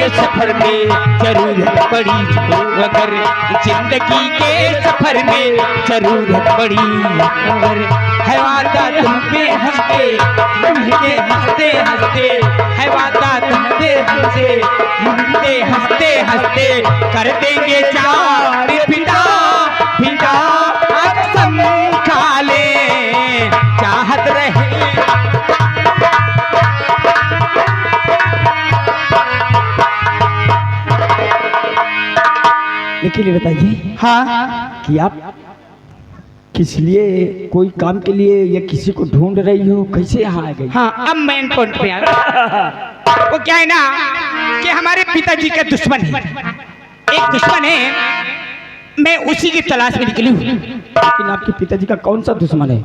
सफर में जरूरत पड़ी तो अगर, जिंदगी के सफर में जरूरत पड़ी अगर, है वादा तुम पे हंसते मुझे हंसते हंसते, है वादा तुम पे हंसते मुझे हंसते हंसते, कर देंगे चार पिता पिता कसम खा ले चाहत रहे। लेकिन ये बताइए हाँ कि आप किस लिए, कोई काम के लिए या किसी को ढूंढ रही हो, कैसे यहाँ आ गई? हाँ अब मेन पॉइंट पे आ गया। वो क्या है ना कि हमारे पिताजी का दुश्मन है, एक दुश्मन है, मैं उसी की तलाश में निकली हूँ। लेकिन आपके पिताजी का कौन सा दुश्मन है?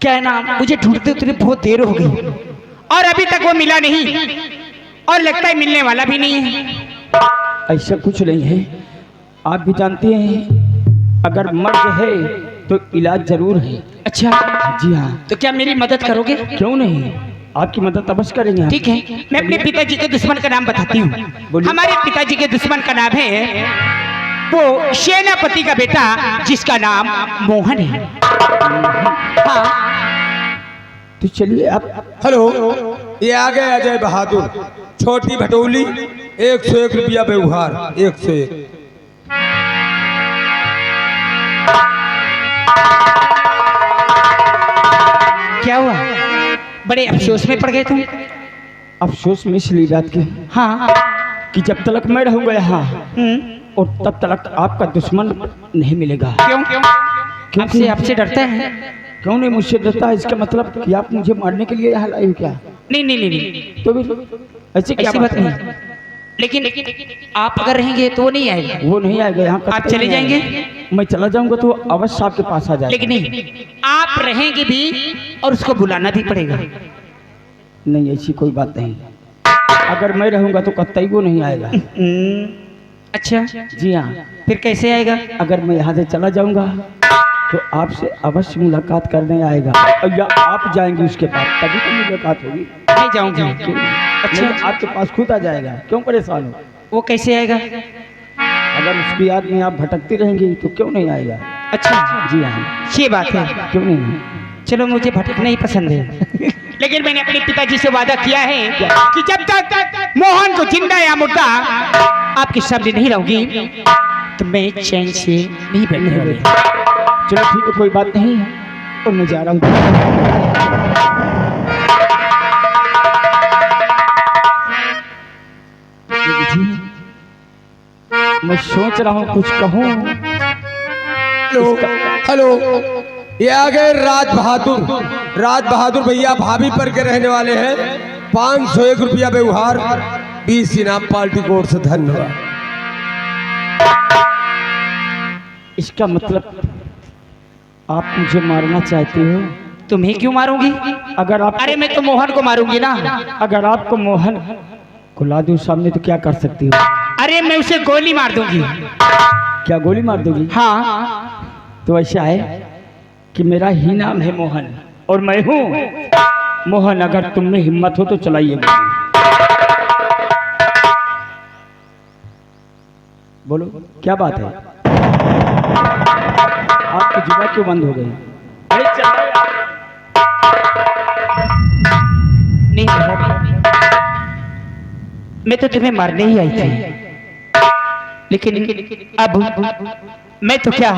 क्या है ना, मुझे ढूंढते उतरे बहुत देर हो गई और अभी तक वो मिला नहीं और लगता है मिलने वाला भी नहीं है। ऐसा कुछ नहीं है, आप भी जानते हैं अगर मर्ज है तो इलाज जरूर है। अच्छा जी हाँ। तो क्या मेरी मदद करोगे? क्यों नहीं, आपकी मदद अवश्य करेंगे। ठीक है, मैं अपने पिताजी के दुश्मन का नाम बताती हूँ। हमारे पिताजी के दुश्मन का नाम है वो सेनापति का बेटा जिसका नाम मोहन है। हाँ तो चलिए आप। हेलो, ये आ गए अजय बहादुर, छोटी भटोली, 101 रुपया व्यवहार, 101। क्या हुआ, बड़े अफसोस में पड़ गए तुम? अफसोस में इसलिए बात की हाँ कि जब तक मैं रहूंगा यहाँ और तब तक आपका दुश्मन नहीं मिलेगा। क्यों क्यों? आपसे आपसे डरता है? क्यों नहीं मुझसे डरता है? इसका मतलब कि आप मुझे मारने के लिए यहाँ लाए हो क्या? नहीं नहीं नहीं, तो भी ऐसी क्या बात नहीं। है? लेकिन आप अगर रहेंगे तो वो नहीं आएगा। वो नहीं आएगा यहाँ। आप चले जाएंगे? मैं चला जाऊंगा तो अवश्य आपके पास आ जाएगा। लेकिन नहीं, आप रहेंगे भी और उसको बुलाना भी पड़ेगा। नहीं, ऐसी कोई बात नहीं, अगर मैं रहूंगा तो कतई वो नहीं आएगा। अच्छा जी हाँ। फिर कैसे आएगा? अगर मैं यहाँ से चला जाऊंगा तो आपसे अवश्य मुलाकात करने आएगा, और या आप जाएंगे उसके पास, तभी तो मुलाकात होगी। मैं जाऊंगी। अच्छा, आपके पास खुद आ जाएगा, क्यों परेशान हो? वो कैसे आएगा? अगर उसकी याद में आप भटकती रहेंगी तो क्यों नहीं आएगा? अच्छा जी हाँ। ये बात है। क्यों नहीं? चलो मुझे भटकना ही पसंद है लेकिन मैंने अपने पिताजी से वादा किया है कि जब तक मोहन को जिंदा या मुर्दा आपके सामने नहीं रहूंगी तो मैं चैन से नहीं बैठने वाली। चलो ठीक है, कोई बात नहीं है, और मैं जा रहा हूँ। मैं सोच रहा हूँ कुछ कहूँ। हेलो, ये आ गए राज बहादुर भैया भाभी पर के रहने वाले हैं। 501 रुपया व्यवहार, 20 इनाम पार्टी कोर्ट से, धन्यवाद। इसका मतलब आप मुझे मारना चाहते हो? तुम्हें क्यों मारूंगी? अगर आप, अरे मैं तो मोहन को मारूंगी ना। अगर आपको मोहन को ला दूं सामने तो क्या कर सकती हो? अरे मैं उसे गोली मार दूंगी। क्या गोली मार दोगी? हाँ। तो ऐसा है कि मेरा ही नाम है मोहन और मैं हूँ मोहन। अगर तुम में हिम्मत हो तो चलाइए गोली। बोलो क्या बात है? आपकी जुबान क्यों बंद हो गई? अरे चलो यार। नहीं मैं तो तुम्हें मारने ही आई थी, लेकिन अब मैं तो क्या,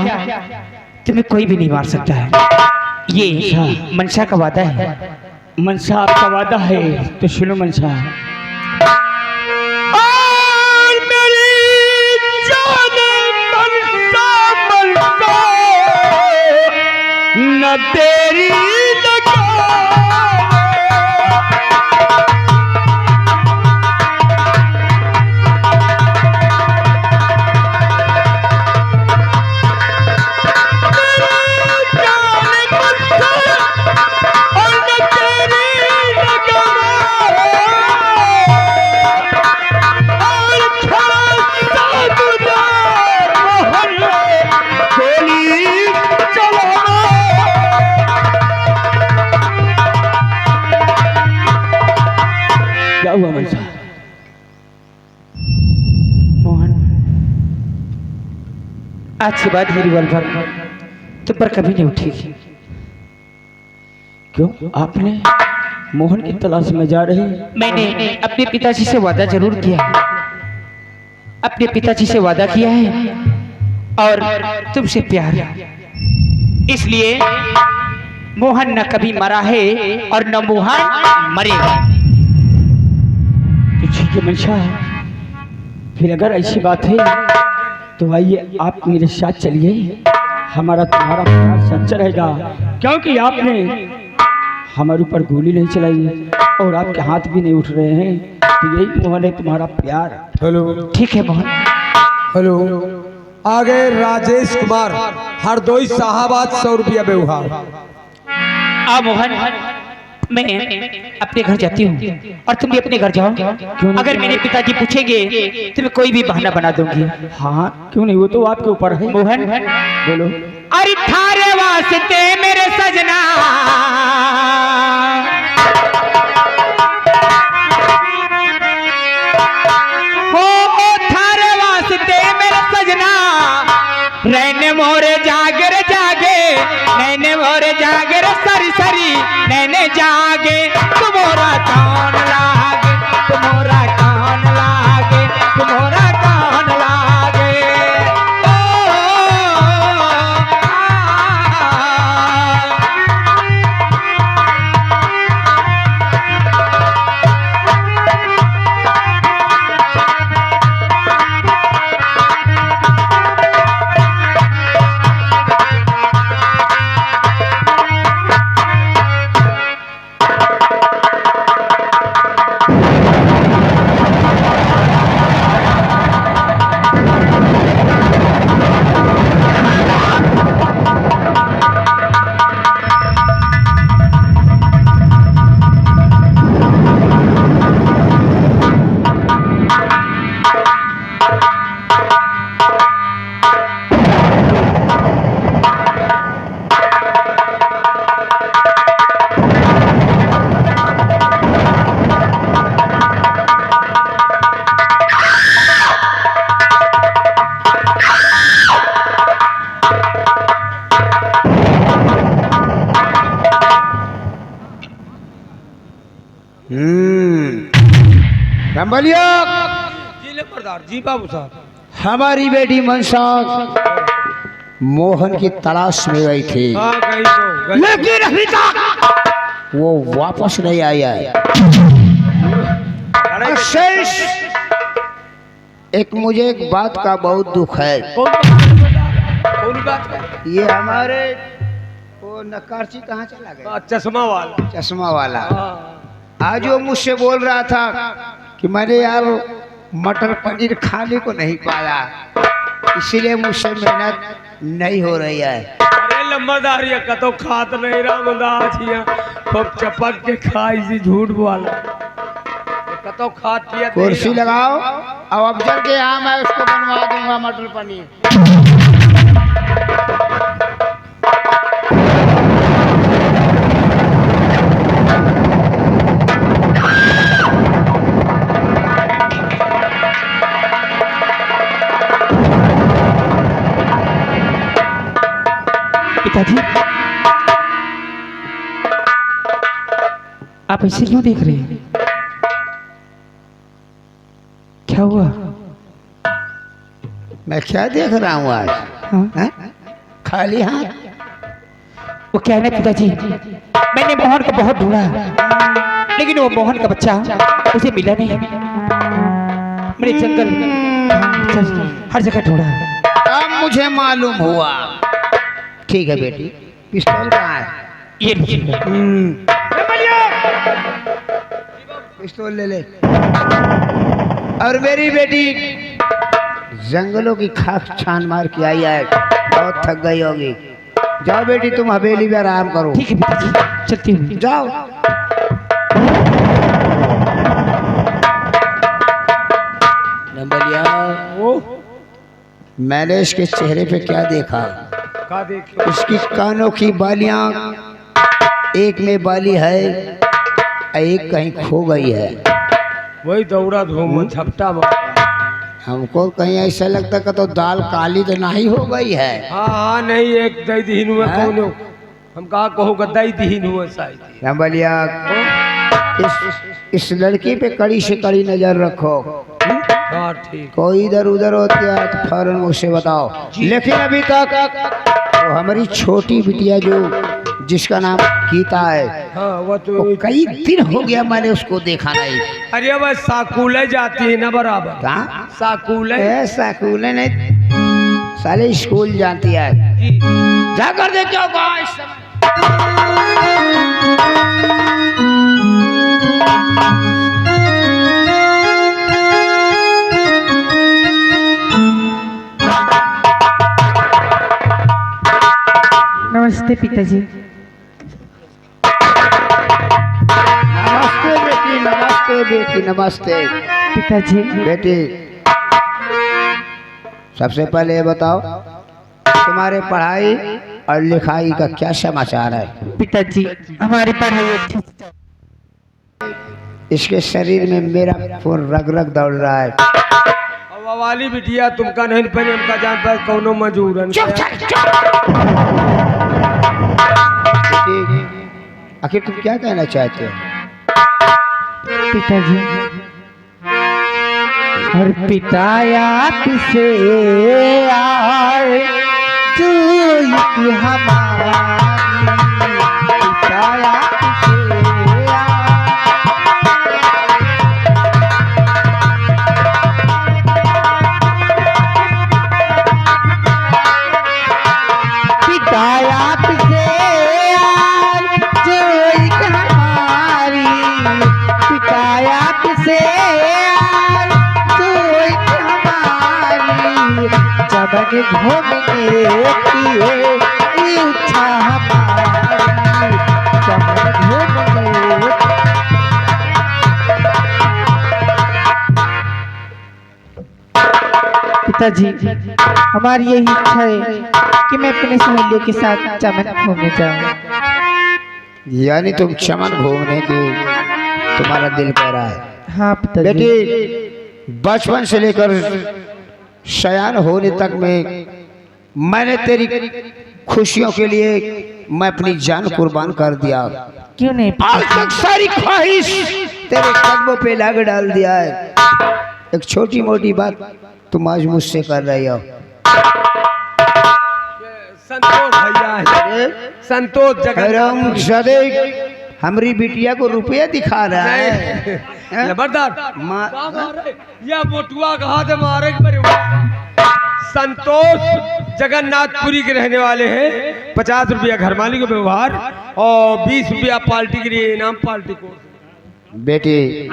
तुम्हें कोई भी नहीं मार सकता है। ये मनसा का वादा है। मनसा आपका वादा है तो सुनो मनसा। न तेरी आज के बाद ये रिवॉल्वर तुम पर कभी नहीं उठेगी। क्यों? आपने मोहन की तलाश में जा रही? मैंने अपने पिताजी से वादा जरूर किया है, अपने पिताजी से वादा किया है और तुमसे प्यार है, इसलिए मोहन न कभी मरा है और न मोहन मरेगा। तो ठीक है मंशा, फिर अगर ऐसी बात है तो आइए आप मेरे साथ चलिए, हमारा तुम्हारा प्यार सच्चा रहेगा, क्योंकि आपने हमारे ऊपर गोली नहीं चलाई और आपके हाथ भी नहीं उठ रहे हैं, तो यही मोहन है तुम्हारा प्यार। हेलो ठीक है मोहन। हेलो, आगे राजेश कुमार हरदोई साहबाद 100 रुपया व्यवहार। आ मोहन, मैं अपने घर जाती हूँ और तुम भी अपने घर जाओ। अगर मेरे पिताजी पूछेंगे तो मैं कोई भी बहाना बना दूंगी। हाँ क्यों नहीं, वो तो आपके ऊपर है। मोहन बोलो। अरे थारे वास्ते मेरे सजना, हो थारे वास्ते मेरे सजना, रहने मोरे जागर जागे, नैने मोरे जागर सरी सरी, नैने जागे तुम्हारा कौन लागे, तुम्हारा कौन लागे, तुम्हारा कौन लागे। जी बाबू साहब, हमारी बेटी मनसा मोहन की तलाश में गई थी, हाँ गई तो गई। लेकिन अभी तक वो वापस नहीं आया है। शेष मुझे एक बात का बहुत दुख है। कौन बात है? ये हमारे वो नक्काशी कहाँ चला गया? चश्मा वाला। चश्मा वाला हाँ। आज वो मुझसे बोल रहा था कि मैंने यार मटर पनीर खाने को नहीं पाया, इसीलिए मुझसे मेहनत नहीं हो रही है। अरे लंबादार ये कतो खात नहीं रहा, खूब चपक के खाई सी झूठ वाला कतो खात किया। कुर्सी लगाओ, अब चल के यहाँ मैं उसको बनवा दूंगा मटर पनीर। पिताजी, आप ऐसे क्यों देख रहे हैं? क्या हुआ? मैं क्या देख रहा हूँ आज? हाँ? खाली हाथ? वो क्या है ना पिताजी, मैंने मोहन को बहुत ढूंढा, लेकिन वो मोहन का बच्चा उसे मिला नहीं। मेरे जंगल हर जगह ढूंढा। अब मुझे मालूम हुआ। ठीक है बेटी, पिस्तौल कहाँ है? ये पिस्तौल ले ले। और मेरी बेटी जंगलों की खाक छान मार के आई है, बहुत थक गई होगी। जाओ बेटी, तुम हवेली में आराम करो। ठीक है पिताजी, चलती हूँ। जाओ। नंबलिया, मैंने इसके चेहरे पे क्या देखा? इसकी कानों की बालियां, एक में बाली है, एक कहीं खो गई है। वही दौड़ा धूम झपटा हमको कहीं ऐसा लगता कि तो दाल काली तो नहीं हो गई है। हाँ हाँ नहीं एक दई दीन हुआ हाँ? कौन हम कहा कहो गद्दाई दीन हुआ शायद। रंबलिया इस लड़की पे कड़ी से कड़ी नजर रखो। हाँ ठीक। कोई इधर उधर होती है तो फौरन मुझसे बताओ। लेकिन अभी तक तो हमारी छोटी बिटिया जो जिसका नाम गीता है, हाँ वो तो वो कई दिन हो गया मैंने उसको देखा नहीं। अरे अब साकूले जाती है ना बराबर। कहाँ साकूले ऐसा स्कूल नहीं, साले स्कूल जाती है। जी। जाकर दे क्यों नमस्ते पिताजी। नमस्ते बेटी, नमस्ते बेटी, नमस्ते पिताजी बेटी। सबसे पहले ये बताओ तुम्हारे पढ़ाई और लिखाई का क्या समाचार है? पिताजी हमारी पढ़ाई अच्छी से चल- इसके शरीर में मेरा खून रग रग दौड़ रहा है। अब वाली बिटिया तुमका नहीं पर हमका जान पर कौनो मजूरन बेटी, आखिर तुम क्या कहना चाहते हो? पिताजी और पिता आपसे आए जो कि हमारी पिता आपसे आए। पिता आपसे आए जो कि हमारी पिता आपसे आए जो कि हमारी जबन घूमने की इच्छा हमारी जबन घूमने पिताजी हमारी यही इच्छा है कि मैं अपने सहेलियों के साथ चमन घूमने जाऊं। यानी तुम चमन घूमने की तुम्हारा दिल कह रहा है? हाँ पिताजी। बेटी, बचपन से लेकर सयान होने तक में मैंने तेरी खुशियों के लिए मैं अपनी जान कुर्बान कर दिया। क्यों नहीं आज तक सारी ख्वाहिश तेरे कदमों पे लाग डाल दिया है। एक छोटी मोटी बात तुम आज मुझसे कर रही हो। संतोष भैया है संतोष जगह सदे हमारी बिटिया को रुपया दिखा रहा है। हैं? जबरदस्त माँ- या मोटुआ कहा थे मारे संतोष जगन्नाथपुरी के रहने वाले हैं। 50 रुपया घर मालिक का व्यवहार और 20 रुपया पार्टी के लिए इनाम पार्टी को। बेटी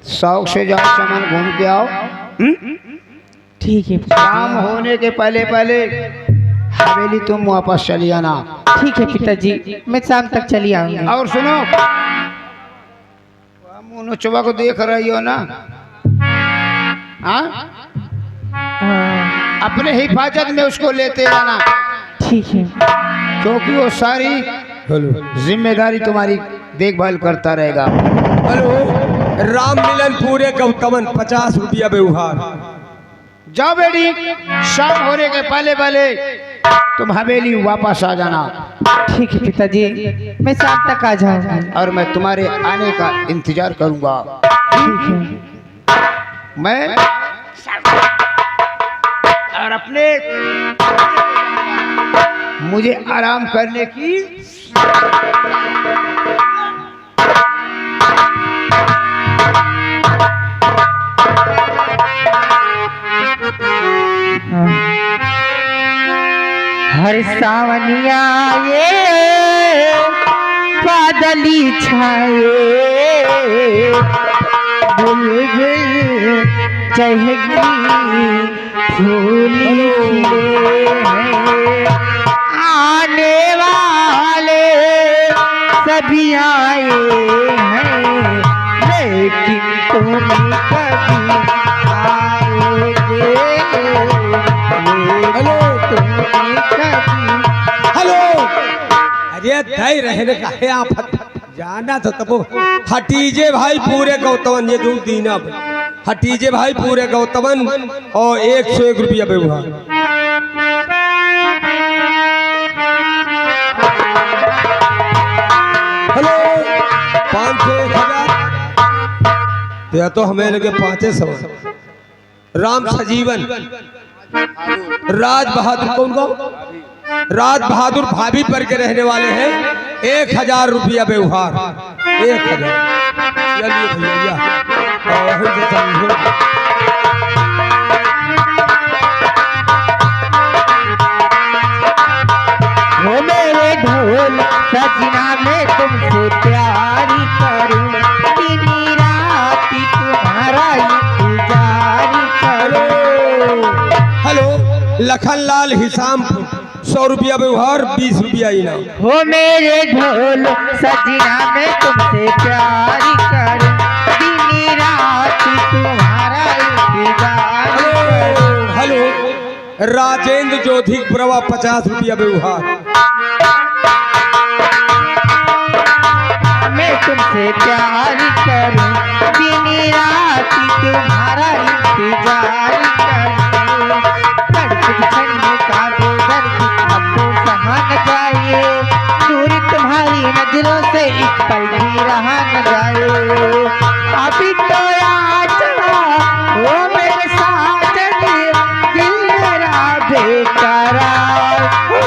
शौक से जाओ, सामान घूम के आओ। ठीक है शाम होने के पहले पहले हवेली तुम वापस चली आना। ठीक है पिताजी मैं शाम तक चली आऊंगी। और सुनो, मुनोचवा को देख रही हो ना? हाँ? हाँ अपने हिफाजत में उसको लेते आना, ठीक है। क्योंकि वो सारी जिम्मेदारी तुम्हारी देखभाल करता रहेगा। हेलो राम मिलन पूरे गौतमन 50 रुपया व्यवहार। जाओ बेटी, शाम होने के पहले पहले तुम हवेली वापस आ जाना ठीक है पिताजी मैं शाम तक आ जाऊंगी। और मैं तुम्हारे आने का इंतजार करूंगा। ठीक है। मैं और अपने मुझे आराम करने की हर सावनिया ये बादली छाए बुलबुल चहकी फूल खिले हैं आने वाले सभी आए हैं लेकिन तुम कभी आएगे हेलो तुम कभी हेलो अरे दई रहने का है आप जाना तो तब हटीजे भाई पूरे गौतमन ये दू दीना हटीजे भाई पूरे गौतमन और 101 रुपया व्यवहार। हेलो 500 1000 या तो हमें लगे 500। राम सजीवन राज बहादुर कौन को राज बहादुर भाभी पर के रहने वाले हैं 1000 रुपया व्यवहार 1000। चलिए भैया वो मेरे ढोल सजना मैं तुमसे प्यारी करूं, दिन रात तुम्हारा इंतजार करूं। हेलो लखनलाल हिसामपुर 100 रुपया व्यवहार 20 रुपया इनाम। हो मेरे ढोल सजना मैं तुमसे प्यारी करूं, दिन रात तुम्हारा इंतजार करूं। हेलो राजेंद्र जोधी प्रवा 50 रुपया व्यवहार। मैं तुमसे प्यार करूं, दिन रात तुम्हारा इंतजार करूं। दर्द बिछड़ने का वो दर्द अब तो सहा न जाए, दूर तुम्हारी नजरों से एक पल भी रहा न जाए। अभी तो याद चला वो मेरे साजन, दिल मेरा बेकरार हो।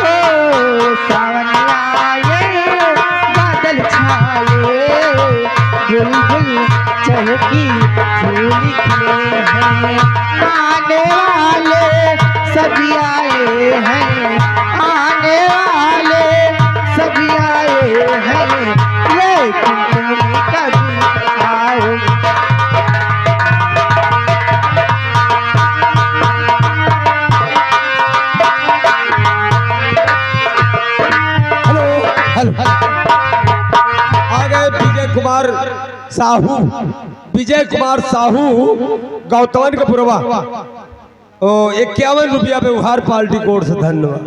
सावन आए बादल छाए, बुलबुल चहकी फूल खिले हैं, आने वाले सभी आए हैं, आने वाले सभी आए हैं, लेकिन तुम कभी आओ। हेलो हेलो आ गए विजय कुमार साहू गौतमन का पुरवा 51 रुपया व्यवहार पार्टी कोर्ट से। धन्यवाद।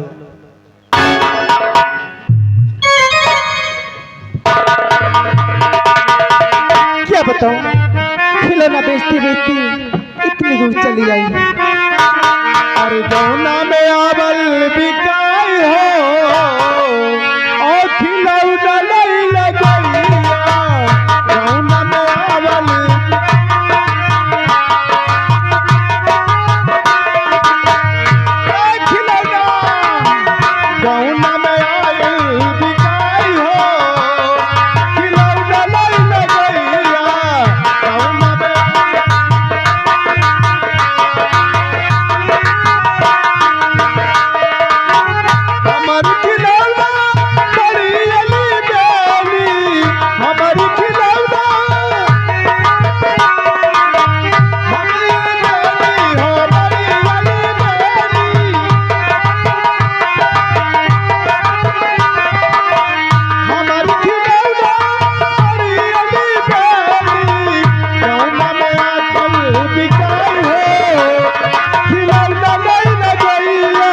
क्या बताऊं, खिलौना बेचती बेचती इतनी दूर चली आई। अरे गौना में आवल बिकाई हो और खिलौना नहीं लगैया। गौना में आवल खिलौना गौना में आवल बिकाई हो, खिलौना नहीं लगैया। गौना में हमारी खिलौना बड़ी अली बेली, हमारी खिलौना हमारी बेली हो, बड़ी अली बेली। हमारी खिलौना बड़ी अली बेली, गौना में आजकल बिकाई हो, खिलौना नहीं लगैया।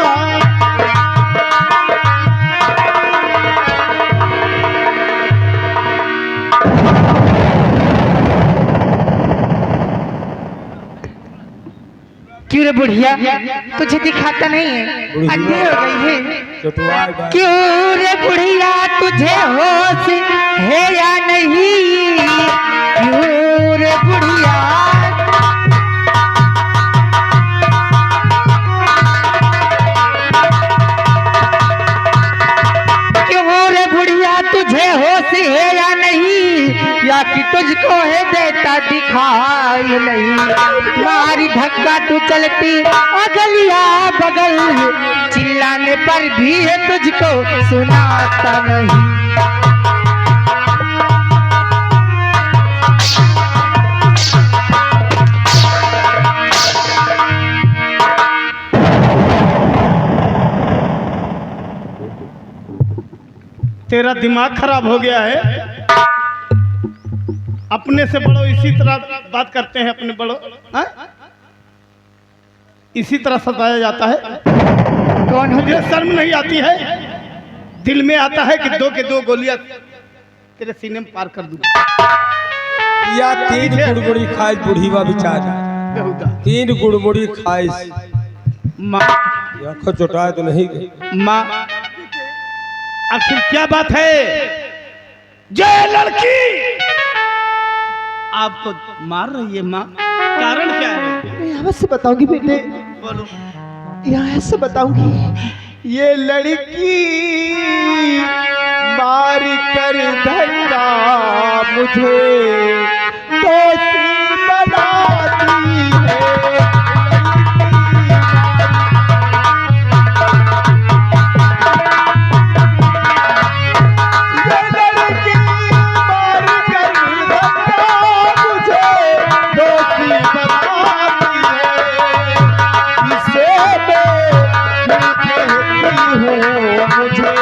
क्यों रे बुढ़िया, तुझे दिखाता नहीं है, अंधी हो गई है। क्यों रे बुढ़िया, तुझे होश है या नहीं? क्यों रे बुढ़िया, क्यों रे बुढ़िया, तुझे होश है या नहीं? या कि तुझको है देता दिखाई नहीं? मारी धक्का तू चलती अगलिया बगल, चिल्लाने पर भी है तुझको सुनाता नहीं। तेरा दिमाग खराब हो गया है। अपने से बड़ो इसी तरह बात करते हैं, अपने बड़ो हाँ? इसी तरह सताया जाता है। कौन हो? मुझे शर्म नहीं आती है, दिल में आता है कि दो के दो गोलियां तेरे सीने में पार कर दूं। या तीन गुड़गुड़ी खाए बुढ़ीवा बिचारी। बेहुदा 3 गुड़मुड़ी खाइस माँ आंखों चोटाए तो नहीं गई। माँ आखिर क्या बात है जो ये लड़की आपको मार रही है माँ? कारण क्या है? मैं अवश्य बताऊंगी बेटे, बोलो। यहाँ ऐसे बताऊंगी। ये लड़की मार कर धक्का मुझे दोषी बनाती है। ये लड़की मार कर धक्का मुझे दोषी बनाती है। इसे मैं कहती हूँ मुझे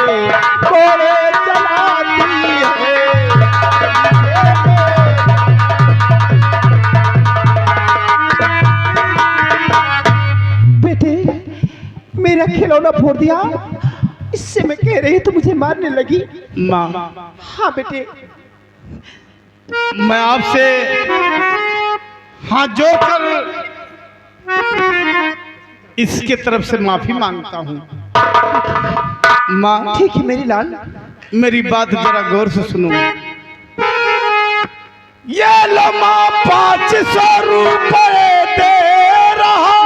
कोड़े चलाती है। बेटे मेरा खिलौना फोड़ दिया, इससे मैं कह रही तो मुझे मारने लगी। माँ हाँ बेटे, मैं आपसे हाथ जोड़कर इसके तरफ से माफी मांगता हूँ। माँ ठीक है मेरी लाल। मेरी बात जरा गौर से सुनो। ये लो माँ 500 रुपए दे रहा,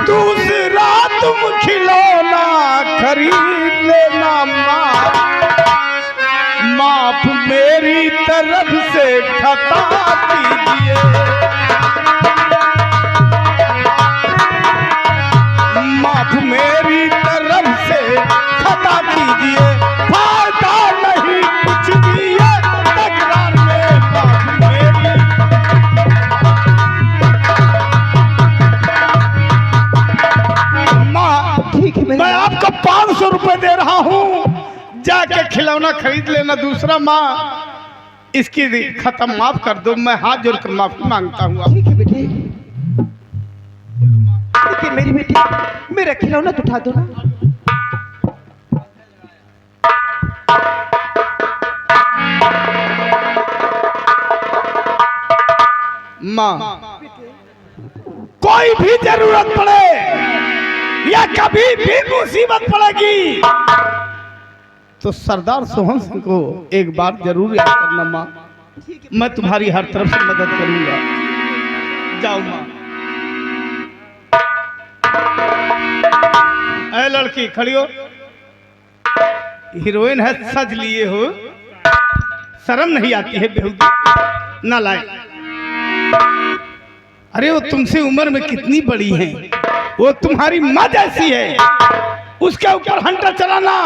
दूसरा तुम खिलौना खरीद लेना माँ। माफ मेरी तरफ से खता कीजिए, माफ मेरी तरफ से खता कीजिए। फायदा नहीं कुछ भी है तकरार में, माफ मेरी। माँ ठीक है मैं आपको 500 रुपए दे रहा हूँ, जाके खिलौना खरीद लेना दूसरा। माँ इसकी खत्म माफ कर दो, मैं हाथ जोड़कर माफी मांगता हूँ। ठीक है बेटे, लेकिन मेरी बेटी मेरा खिलौना तो उठा दो ना। माँ कोई भी जरूरत पड़े या कभी भी मुसीबत पड़ेगी तो सरदार सोहन सिंह को एक बार जरूर याद करना माँ। मैं तुम्हारी हर तरफ से मदद करूंगा। जाओ माँ। ऐ लड़की खड़ी हो, हीरोइन है, सज लिए हो, शर्म नहीं आती है बेहुदी ना लाए। अरे वो तुमसे उम्र में कितनी बड़ी है, वो तुम्हारी माँ जैसी है, उसके ऊपर हंटर चलाना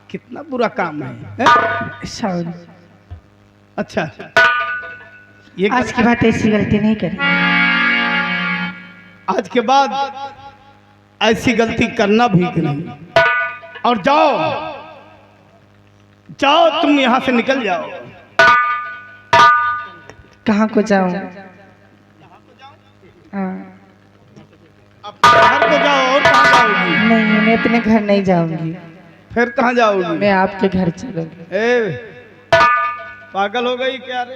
कितना बुरा काम है? सॉरी, अच्छा ये आज के बाद ऐसी गलती नहीं करी। आज के बाद ऐसी गलती करना भी नहीं। और जाओ जाओ, तुम यहाँ से निकल जाओ। कहाँ को जाऊं? हाँ, अपने घर को जाओ। और कहाँ जाओगी? नहीं मैं अपने घर नहीं जाऊंगी, फिर कहाँ जाओगी? मैं आपके घर चलूंगी। ए पागल हो गई क्या रे?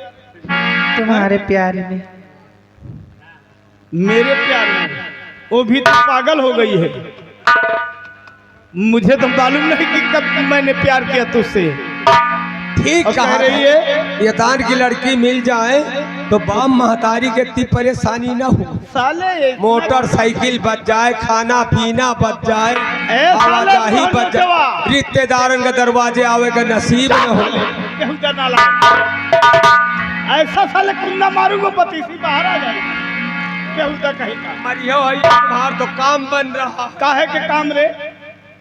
तुम्हारे प्यार में। मेरे प्यार में? वो भी तो पागल हो गई है। मुझे तो मालूम नहीं कि कब मैंने प्यार किया तुझसे। ठीक और कह कहा रही है ये दान की लड़की मिल जाए तो बाप महतारी के इतनी परेशानी ना हो। साले मोटरसाइकिल बच जाए, खाना पीना बच जाए, साले आवाजाही कौन बच जवा? जाए, रिश्तेदारों के दरवाजे आवे का नसीब न हो। बेहुदा नाला। ऐसा साले कुंडा मारूंगा पतीसी बाहर आ जाएगी। बेहुदा कहीं का। मरियो है तुम्हार तो काम बन रहा। काहे के काम रे?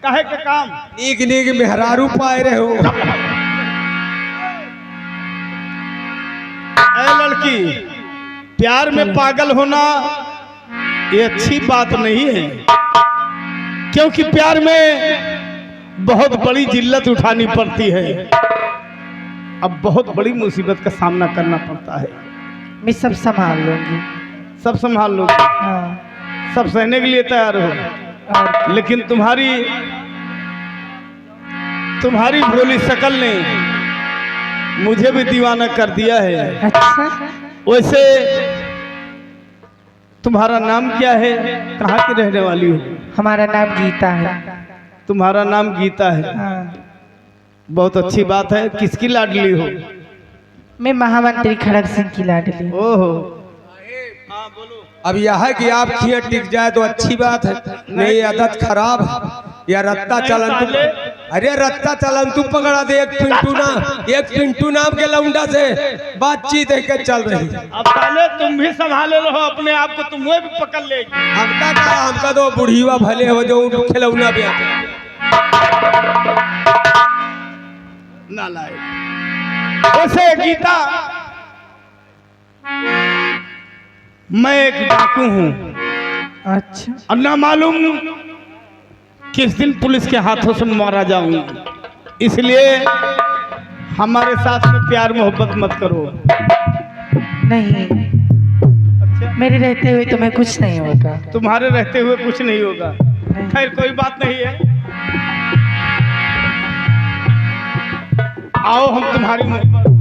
काहे के काम? नीक नीक मेहरारू पाए रहे हो। ऐ लड़की, प्यार में पागल होना ये अच्छी बात नहीं है, क्योंकि प्यार में बहुत बड़ी जिल्लत उठानी पड़ती है। अब बहुत बड़ी मुसीबत का सामना करना पड़ता है। मैं सब संभाल लूंगी। सब संभाल लो, हाँ, सब सहने के लिए तैयार हो, और लेकिन तुम्हारी भोली शक्ल ने मुझे भी दीवाना कर दिया है। अच्छा, वैसे तुम्हारा नाम क्या है? कहाँ की रहने वाली हो? हमारा नाम गीता है। तुम्हारा नाम गीता है, हाँ। बहुत अच्छी बात है। किसकी लाडली हो? मैं महामंत्री खड़ग सिंह की लाडली। ओहो, अब यह है कि आप खिया टिक जाए तो अच्छी बात है, नहीं आदत खराब है। या रत्ता चलन तू, अरे रत्ता चलन तू पकड़ा दे। एक पिंटू नाम के लौंडा से बातचीत है चल रही। अब पहले तुम भी संभाले रहो अपने आप को, तुम्हें भी पकड़ लेगी। हमका तो बुढ़ीवा भले हो जो खिलौना भी आते। नालायक। वैसे गीता, मैं एक डाकू हूँ। अच्छा। और ना मालूम किस दिन पुलिस के हाथों से मारा जाऊंगा, इसलिए हमारे साथ में प्यार मोहब्बत मत करो। नहीं, मेरे रहते हुए तुम्हें कुछ नहीं होगा। तुम्हारे रहते हुए कुछ नहीं होगा। खैर कोई बात नहीं है, आओ हम तुम्हारी मोहब्बत।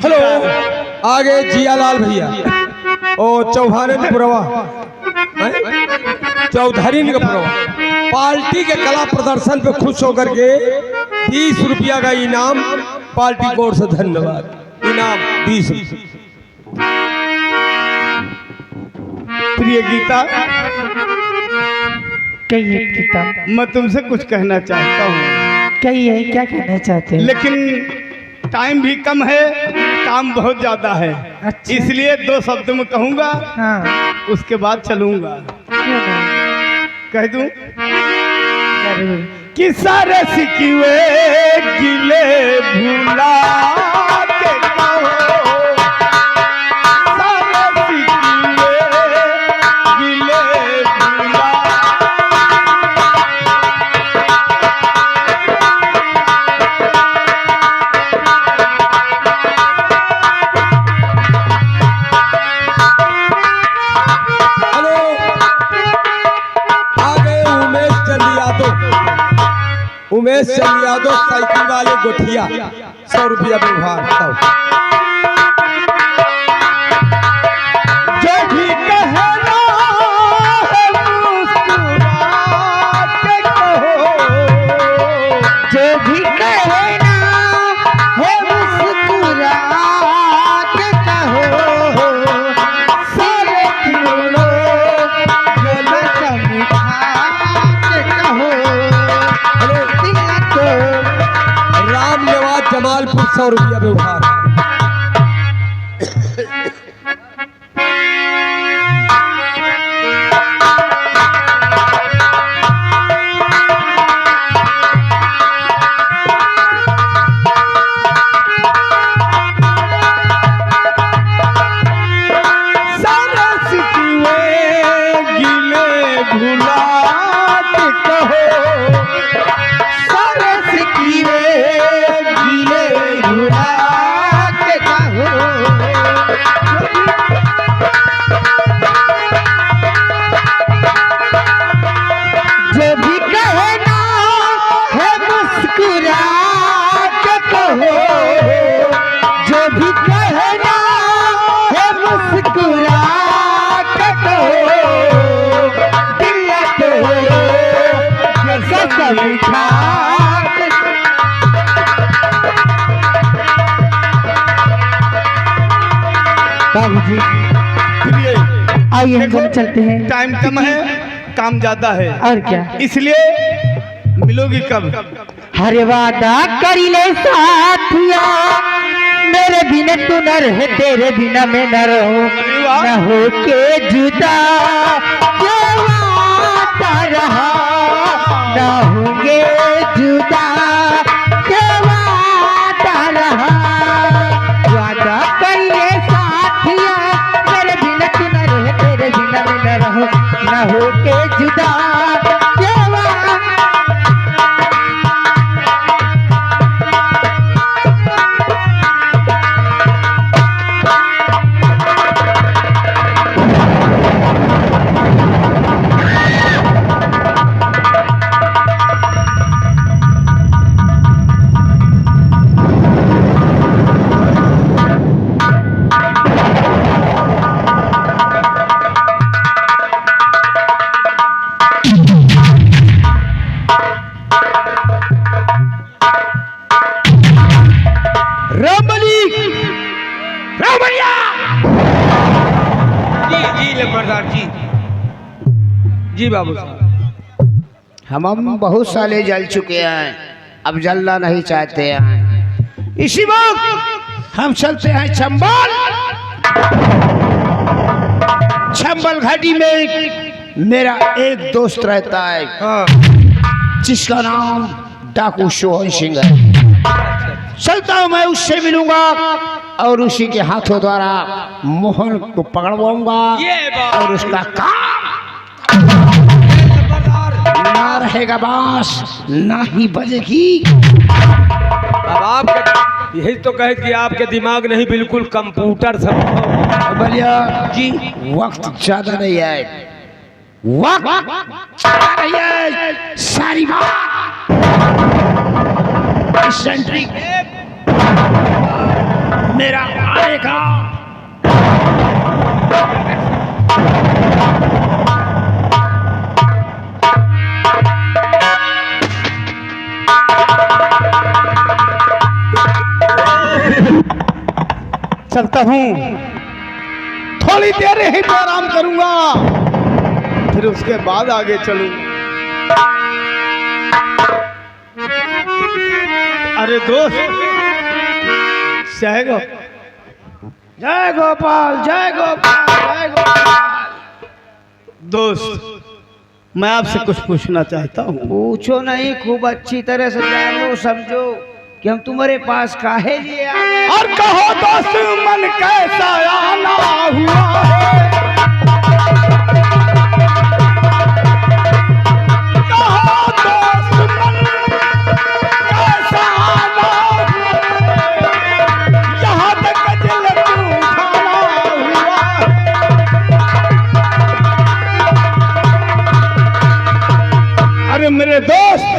हेलो, आगे जियालाल भैया ओ चौहानपुरवा, चौधरी पुरवा पार्टी के कला प्रदर्शन पे खुश होकर के 20 रुपया का इनाम पार्टी की ओर से धन्यवाद। इनाम 20 रुपया। प्रिय गीता, कहिए गीता, मैं तुमसे कुछ कहना चाहता हूँ, कहिए क्या कहना चाहते हैं? लेकिन टाइम भी कम है, काम बहुत ज्यादा है। अच्छा। इसलिए 2 शब्द में कहूँगा, हाँ। उसके बाद चलूंगा। क्यों नहीं? कह दूं जरूर। कि सारे सिकिवे गिले भूला के कहो, सारे सिकिवे गिले भूला। हेलो, आगे उमेश चंद यादव साइकिल वाले गोठिया 100 रुपया व्यवहार। जो भी कहना है मुस्कुरा के कहो, जो भी कहना है मुस्कुरा के कहो, सारे खिलौनों गले का मिठा के कहो, दिल को राम निवास जमालपुर 100 रुपया व्यवहार। सारे सिकिवे गिले भूला के कहो, सारे सिकिवे गीले भुला के कहो, जो भी कहना है मुस्कुरा के कहो, जो भी कहना है मुस्कुरा के कहो, दिल को जैसा मीठा के बाबूजी प्रिय, आइए हम दोनों चलते हैं। टाइम कम है, काम ज्यादा है, और क्या? इसलिए मिलोगी कब? हरे वादा करी ले साथिया, मेरे बिना तू न रहे, तेरे बिना मैं न रहूं, न हो के जुदा ये वादा रहा, न होंगे जुदा ये वादा रहा। वादा करी ले साथिया, मेरे बिना तू न रहे, तेरे बिना मैं न रहूं, न हो के जुदा ये वादा। जी बाबू साहब। हम बहुत साले जल चुके हैं, अब जलना नहीं चाहते हैं। इसी वक्त हम चलते हैं चंबल। चंबल घाटी में मेरा एक दोस्त रहता है, हाँ। जिसका नाम डाकू सोहन सिंह है। चलता हूं, मैं उससे मिलूंगा और उसी के हाथों द्वारा मोहन को पकड़वाऊंगा ये बात। और उसका काम ना रहेगा बांस ना ही बजेगी। अब आपके यही तो कहे कि आपके दिमाग नहीं, बिल्कुल कंप्यूटर सब। बलिया जी, वक्त ज्यादा नहीं है, वक्त ज्यादा नहीं है। सारी बात सेंट्रिक मेरा आएगा। चलता हूँ, थोड़ी देर यहीं पे आराम करूंगा, फिर उसके बाद आगे चलूं। अरे दोस्त, जय गो, जय गोपाल, जय गोपाल, जय गोपाल। दोस्त मैं आपसे कुछ पूछना चाहता हूँ। पूछो नहीं, खूब अच्छी तरह से जानो समझो कि हम तुम्हारे पास काहे लिए आ गए। और कहो दोस्त, मन कैसा आना हुआ है, कहो दोस्त, मन कैसा आना हुआ है, यहाँ तक दिल तूफाना हुआ है। अरे मेरे दोस्त,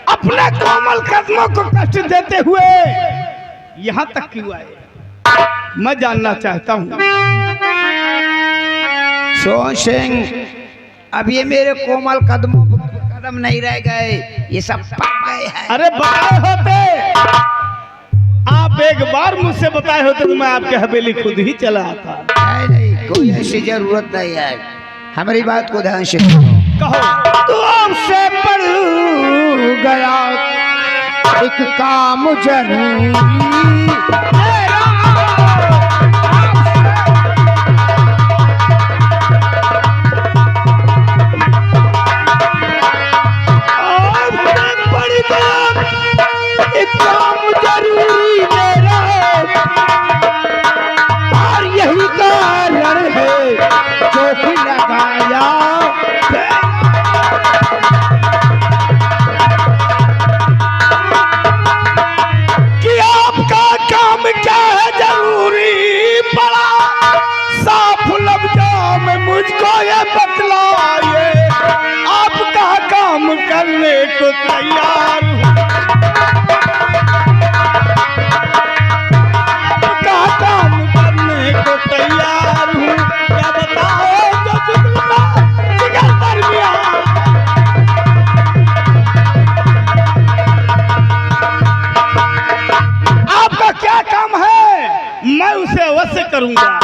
अपने कोमल कदमों को कष्ट देते हुए यहाँ तक क्यों आए, मैं जानना चाहता हूँ। सोहन सिंह, अब ये मेरे कोमल कदम नहीं रह गए, ये सब पक गए हैं। अरे बताए होते, आप एक बार मुझसे बताए होते तो मैं आपके हवेली खुद ही चला आता। नहीं, कोई ऐसी जरूरत नहीं है, हमारी बात को ध्यान से सुनो। कहो। तो आपसे पड़ गया एक काम जरूरी मेरा, आपसे पड़ गया एक काम जरूरी मेरा, और यही कारण है जो कि लगाया कि आपका काम क्या है जरूरी पड़ा, साफ लफ्जों में मुझको ये बतलाइए, आपका काम करने को तैयार हूँ, आपका काम करने को तैयार हूँ, क्या बताओ जो जुल्म जिगर दरमियान। आपका क्या काम है, मैं उसे अवश्य करूंगा,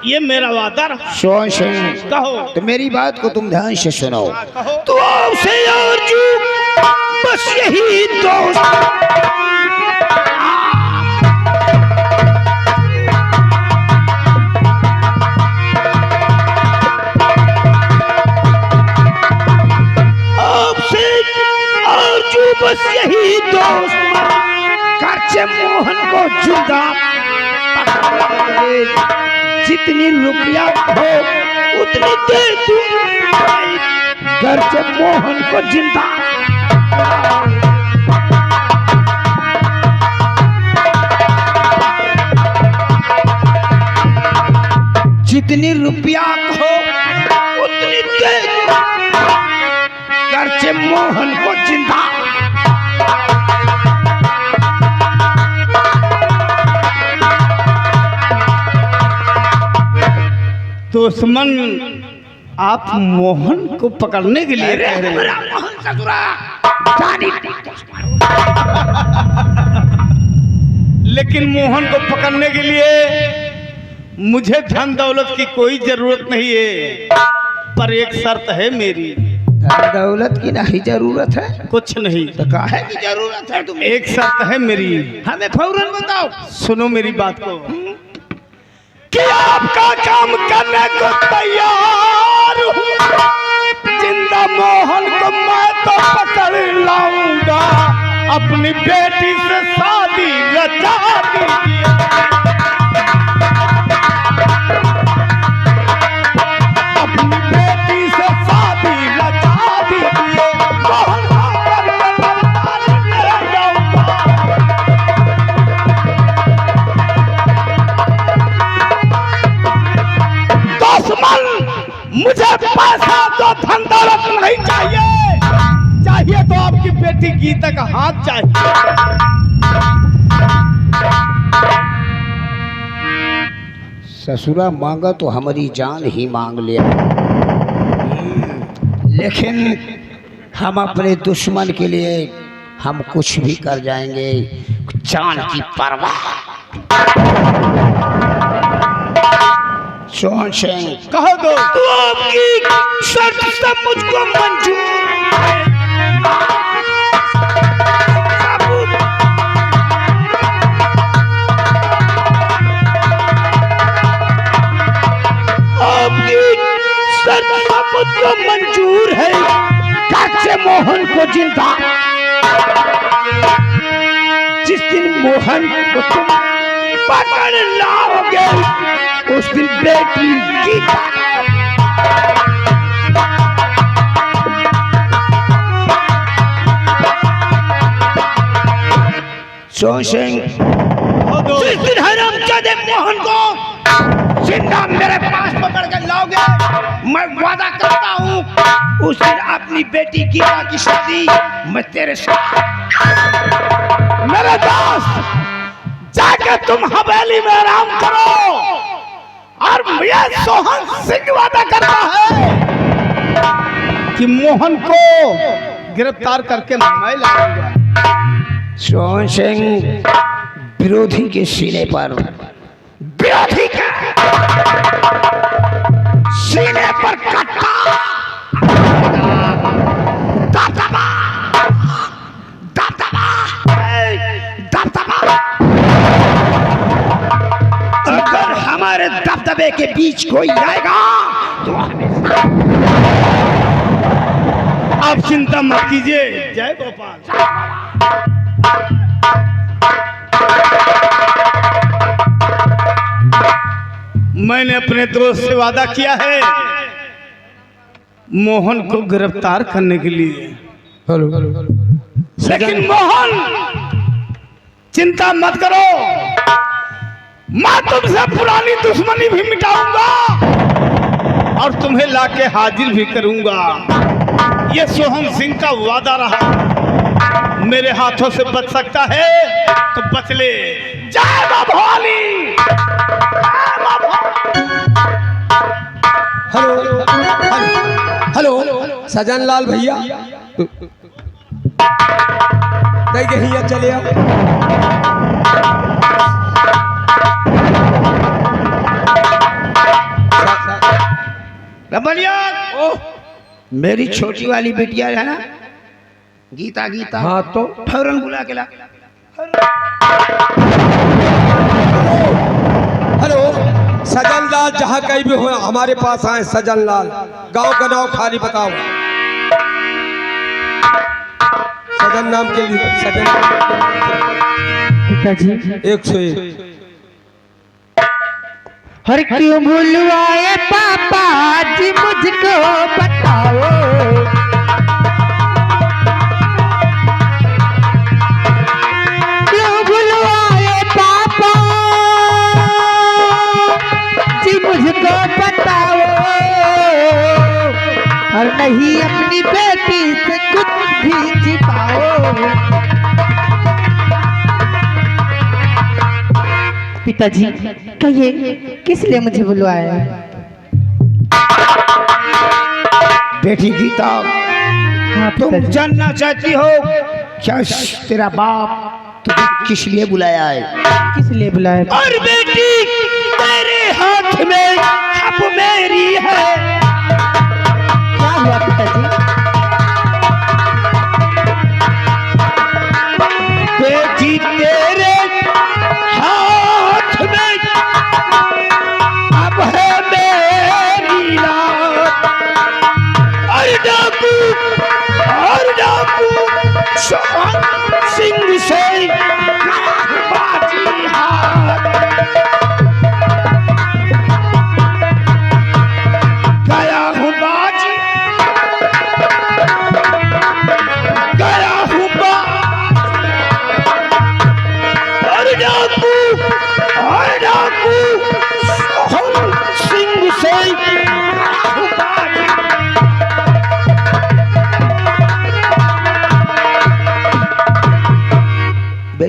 ये मेरा वादा रहा। सोहन सिंह, कहो। तो मेरी बात को तुम ध्यान से सुनो। कहो। तो आपसे आरज़ू बस यही दोस्त, आपसे आरज़ू बस यही दोस्त, कर्चे मोहन को जिंदा पकड़ोगे, जितनी रुपया हो उतनी दे दूंगा, घर से मोहन को जिंदा। जितनी रुपया हो उतनी दे दूंगा, घर से मोहन को जिंदा। दुश्मन आप मोहन को पकड़ने के लिए कह रहे हैं। मोहन ससुरा जानी लेकिन मोहन को पकड़ने के लिए मुझे धन दौलत की कोई जरूरत नहीं है, पर एक शर्त है मेरी। धन दौलत की नहीं जरूरत है कुछ नहीं। तो काहे की जरूरत है तुम्हें? एक शर्त है मेरी, हमें फौरन बताओ। सुनो मेरी बात को कि आपका काम करने को तैयार हूँ। जिंदा मोहन को मैं तो पकड़ लाऊंगा, अपनी बेटी से शादी रचा दीजिए। अपनी बेटी से शादी रचा दीजिए। मोहन को करके ले जाऊंगा। दुश्मन मुझे पैसा तो धन दौलत नहीं चाहिए, चाहिए तो आपकी बेटी गीता का हाथ चाहिए। ससुरा मांगा तो हमारी जान ही मांग लिया, लेकिन हम अपने दुश्मन के लिए हम कुछ भी कर जाएंगे, जान की परवाह। सोहन सिंह कहो दो तो आपकी शर्त सब मुझको मंजूर है। आपकी शर्त सब मुझको मंजूर है। कैसे मोहन को जिंदा, जिस दिन मोहन को तुम पकड़ लाओगे उस दिन बेटी गीता सोहन सिंह जिस दिन हरामजादे मोहन को जिंदा मेरे पास पकड़ कर लाओगे, मैं वादा करता हूँ उस दिन अपनी बेटी गीता की शादी मैं तेरे साथ। मेरे दोस्त, जाके तुम हवेली में आराम करो, और ये सोहन सिंह वादा करता है कि मोहन को गिरफ्तार करके मैं लाऊंगा। सोहन सिंह विरोधी के सीने पर, विरोधी के सीने पर कट्टा दबदबा दबदबा दबदबा। अगर हमारे दबदबे के बीच कोई आएगा तो आप चिंता मत कीजिए। जय गोपाल। मैंने अपने दोस्त से वादा किया है मोहन को गिरफ्तार करने के लिए। लेकिन मोहन, चिंता मत करो, मैं तुमसे पुरानी दुश्मनी भी मिटाऊंगा और तुम्हें लाके हाजिर भी करूंगा। ये सोहन सिंह का वादा रहा। मेरे हाथों से बच सकता है तो बच ले। जय मां भवानी। हेलो हेलो सजन लाल भैया, नहीं कहीं चले आओ। मेरी छोटी वाली बिटिया है ना गीता, गीता हाँ तो फौरन बुला के ला। हेलो सजन लाल, जहाँ कहीं भी हो हमारे पास आए। सजन लाल, गांव का नाम खाली बताओ। सजन नाम के लिए, सजन पिताजी 101। हर क्यों भूलवाए पापा जी मुझको बताओ, क्यों भूलवाए पापा जी मुझको बताओ, और नहीं अपनी बेटी से कुछ भी छिपाओ। पिताजी कहिए किस लिए मुझे बुलवाया? बेटी गीता, हाँ तुम पिताजी। जानना चाहती हो क्या तेरा बाप तुझे किस लिए बुलाया है? किस लिए बुलाया? और बेटी तेरे हाथ में अब मेरी है। क्या हुआ पिताजी?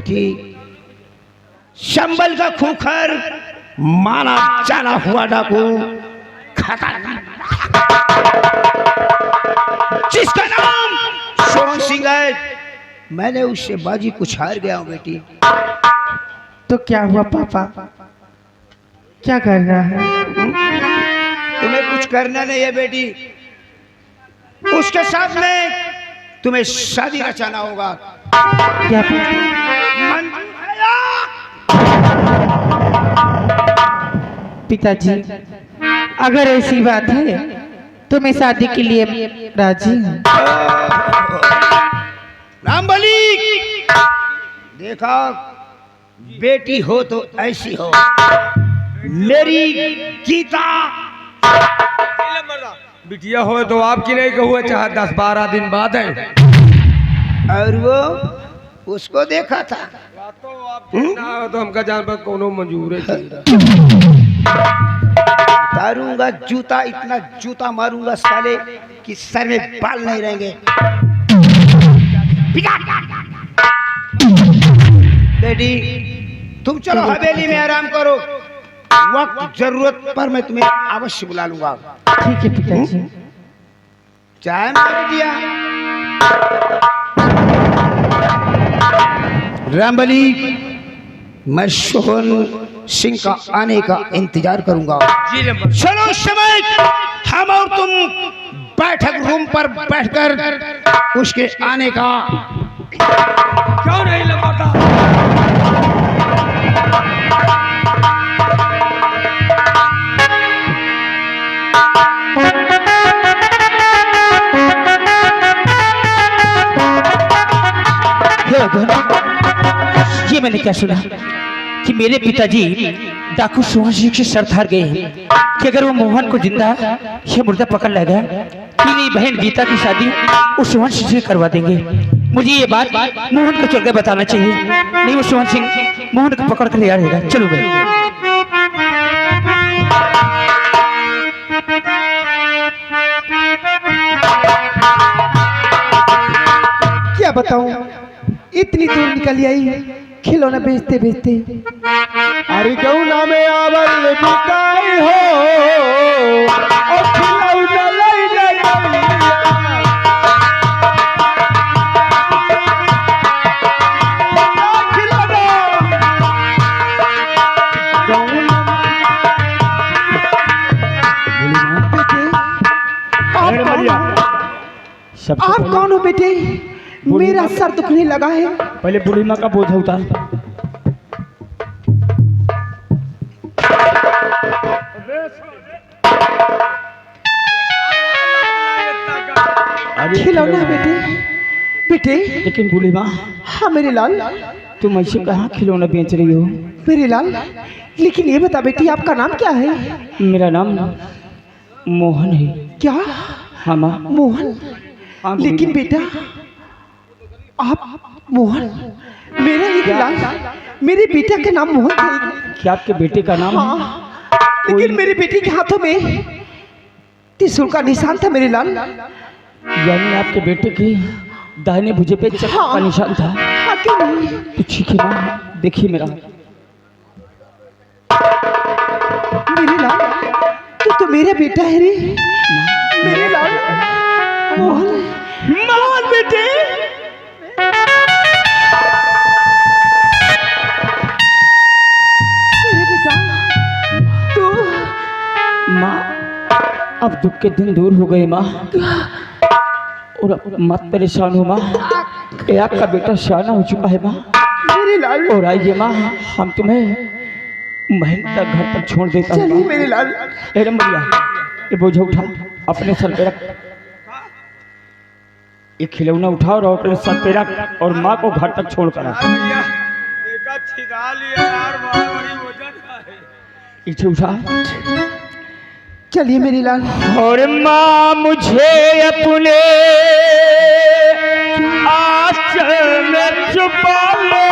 बेटी संबल का खूंखार माना जाना हुआ डाकू जिसका नाम सोहन सिंह है, मैंने उससे बाजी कुछ हार गया हूं बेटी। तो क्या हुआ पापा, क्या करना है? तुम्हें कुछ करना नहीं है बेटी, उसके साथ में तुम्हें शादी रचाना होगा। क्या मंजूर है या? पिताजी, अगर ऐसी बात है तो मैं शादी के लिए राजी हूँ। रामबली, देखा बेटी हो तो ऐसी हो, मेरी गीता। बिटिया हो तो आपकी नहीं कहूँ, चाहे 10-12 दिन बाद है। और वो उसको देखा था। तो हमका जान पर कोनो मंजूर है। उतारूंगा जूता, इतना जूता मारूंगा साले कि सर में बाल नहीं रहेंगे। बेटी तुम चलो हवेली में आराम करो, वक्त जरूरत पर मैं तुम्हें अवश्य बुला लूंगा। ठीक है पिताजी। चाय मार दिया। रामबली, मैं सोहन सिंह का आने का इंतजार करूंगा। चलो समय हम और तुम बैठक रूम पर बैठकर उसके आने का। क्यों नहीं लंबाता? ये मैंने क्या सुना कि मेरे पिताजी डाकू सोहन सिंह से शर्त हार गए हैं कि अगर वो मोहन को जिंदा या मुर्दा पकड़ लेगा कि मेरी बहन गीता की शादी उस सोहन सिंह से करवा देंगे। मुझे ये बात मोहन को चलकर बताना चाहिए, नहीं वो सोहन सिंह मोहन को पकड़ कर ले आ रहेगा। चलो भाई। क्या बताऊं, इतनी दूर निकल आई खिलौना बेचते बेचते। अरे क्यों ना में आवल बिकाई हो और खिलौना लइले आप कौन हो बेटे? मेरा सर दुखने लगा है। पहले बूढ़ी माँ का बोझ उतार। खिलौना बेटे, बेटे। लेकिन बूढ़ी माँ, हाँ मेरे लाल। तुम ऐसे कहाँ खिलौना बेच रही हो? मेरे लाल, लेकिन ये बता बेटी आपका नाम क्या है? मेरा नाम मोहन है। क्या? हाँ माँ। मोहन? हाँ, बूढ़ी लेकिन माँ। बेटा आप मोहन, मेरा एक लाल, मेरे बेटे का नाम मोहन था। क्या आपके बेटे का नाम है? हाँ, लेकिन मेरे बेटे के हाथों में त्रिशूल का निशान था मेरे लाल। यानी आपके बेटे की दाहिने भुजे पे चक्र का निशान था। हाँ क्यों नहीं? तो ठीक है माँ, देखिए मेरा। मेरे लाल, तू तो मेरा बेटा है रे। मेरे लाल मोहन, मोहन बेटे। मेरे बेटा तू। माँ, अब दुख के दिन दूर हो गए माँ, और अब मत परेशान हो माँ। ये आपका बेटा शाना हो चुका है माँ। मेरे लाल, और आइए माँ, हम तुम्हें महल तक घर तक छोड़ देता हूँ। चलिए मेरे लाल। ए रमैया, ये बोझ उठा, अपने सर पे रख। ये खिलौना उठा और अपने सर पे रख और माँ को घर तक छोड़ कर आ। देखा छिदा लिया यार, बड़ी वजन है। इसे उठा। चलिए मेरे लाल। और माँ मुझे अपने आंचल में छुपा ले,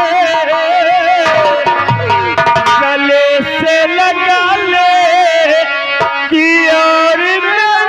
गले से लगा ले कि और मेरा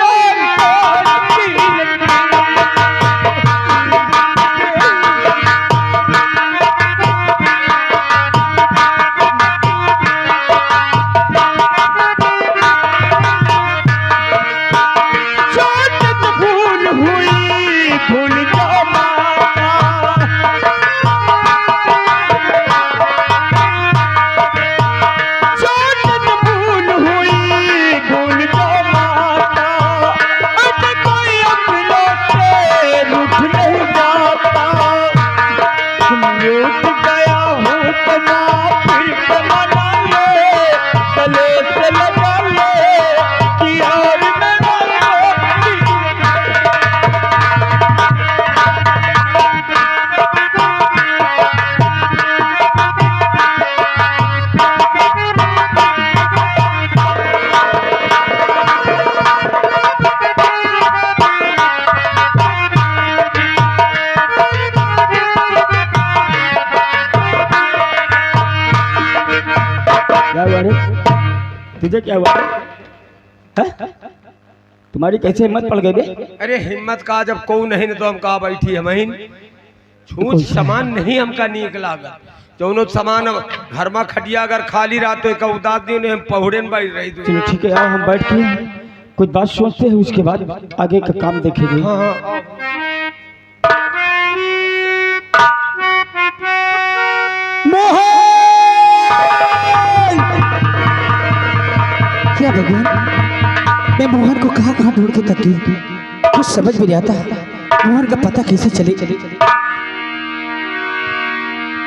तुझे क्या हुआ है? तुम्हारी कैसे हिम्मत पड़ गई बे? अरे हिम्मत का जब को नहीं न तो हम कहा बैठी हम छूछ सामान नहीं हमका नीक लागा जौनो सामान घर में खटिया अगर खाली रहा तो एक उदास दिन हम पहुड़े में बैठ रही चलो ठीक है, आओ हम बैठ के कुछ बात सोचते हैं, उसके बाद आगे का काम देखेंगे। हाँ हाँ क्या भगवान, मैं मोहन को कहाँ कहाँ ढूंढ के तकी, कुछ समझ में नहीं आता। मोहन का पता कैसे चले?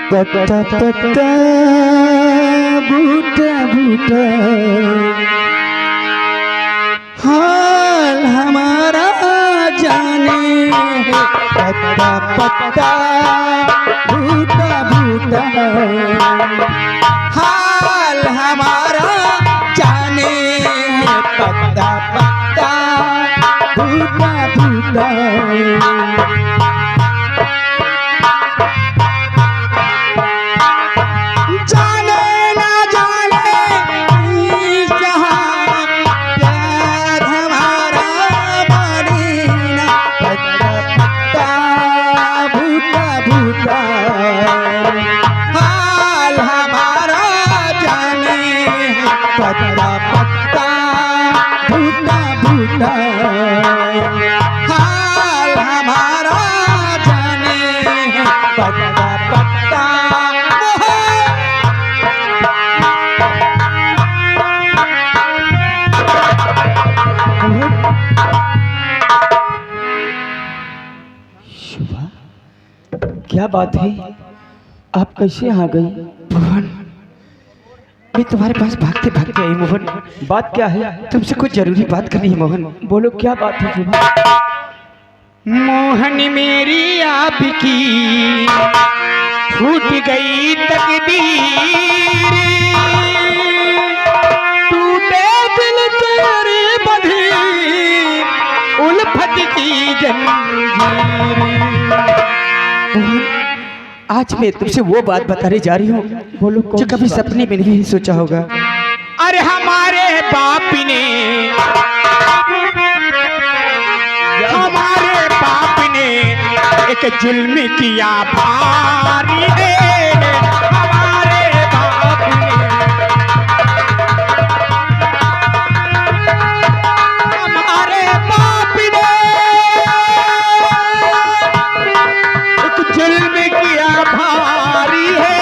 पता पता बूटा बूटा हाल हमारा जाने, पता पता बूटा बूटा हाल हमारा जाने, पता पता बूटा बूटा हाल हमारा जाने, पता पता शुभा, क्या बात है? आप कैसे आ गई? मोहन, मैं तुम्हारे पास भागते भागते आई मोहन। बात क्या है? तुमसे कुछ जरूरी बात करनी है मोहन। बोलो क्या बात है शुभा? मोहन मेरी आपकी फूट गई तकदीर, टूटे दिल तेरे बंधी उल्फत की जंजीर। आज मैं तुमसे वो बात बताने जा रही हूँ बोलो जो कभी सपने में नहीं सोचा होगा। अरे हमारे बाप ने एक जुल्म किया भारी है, हमारे बाप ने, हमारे बाप ने एक जुल्म किया भारी है,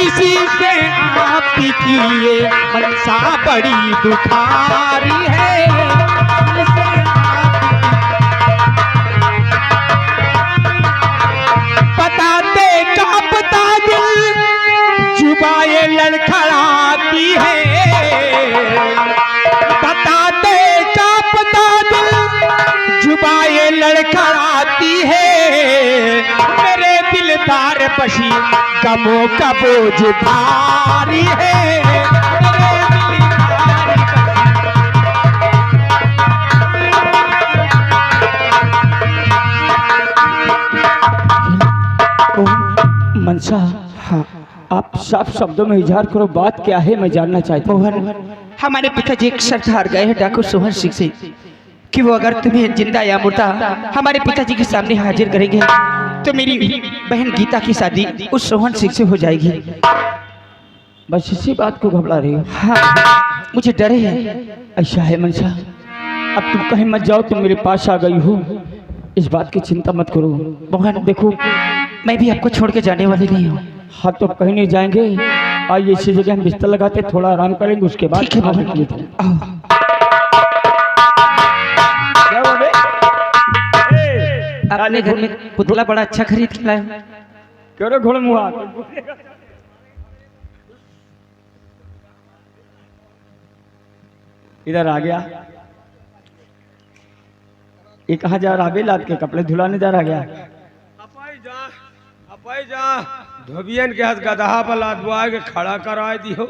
इसी से आपकी ये मनसा बड़ी दुखारी है। जुबाए लड़खड़ाती है, बताते का पता दिल जुबाए लड़खड़ाती है, मेरे दिलदार पशी गमों का बोझ भारी है, मेरे दिलदार पशी। मनसा, हाँ, आप साफ शब्दों में इजहार करो, बात क्या है मैं जानना चाहता हूँ। हमारे पिताजी एक शर्त हार गए हैं डाकू सोहन सिंह से कि वो अगर तुम्हें जिंदा या मुर्दा हमारे पिताजी के सामने हाजिर करेंगे तो मेरी बहन गीता की शादी उस सोहन सिंह से हो जाएगी। बस इसी बात को घबरा रही हो? हाँ, मुझे डर है। ऐसा है मनसा, अब तुम कहीं मत जाओ, तुम मेरे पास आ गई हो, इस बात की चिंता मत करो। मोहन देखो, मैं भी आपको छोड़ के जाने वाली नहीं हूँ। हाँ तो कहीं नहीं जाएंगे, आइए इसी जगह हम बिस्तर लगाते थोड़ा आराम करेंगे, उसके बाद ठीक है मोहन। अपने घर में पुतला बड़ा अच्छा खरीद के लाए हो। क्यों रे घोड़ मुहा, इधर आ गया। ये कहाँ जा रहा है? लाद के कपड़े धुलाने जा रहा गया। अपाई जा धोबियन के हाथ गदहा पर लादवा के खड़ा कराए दियो,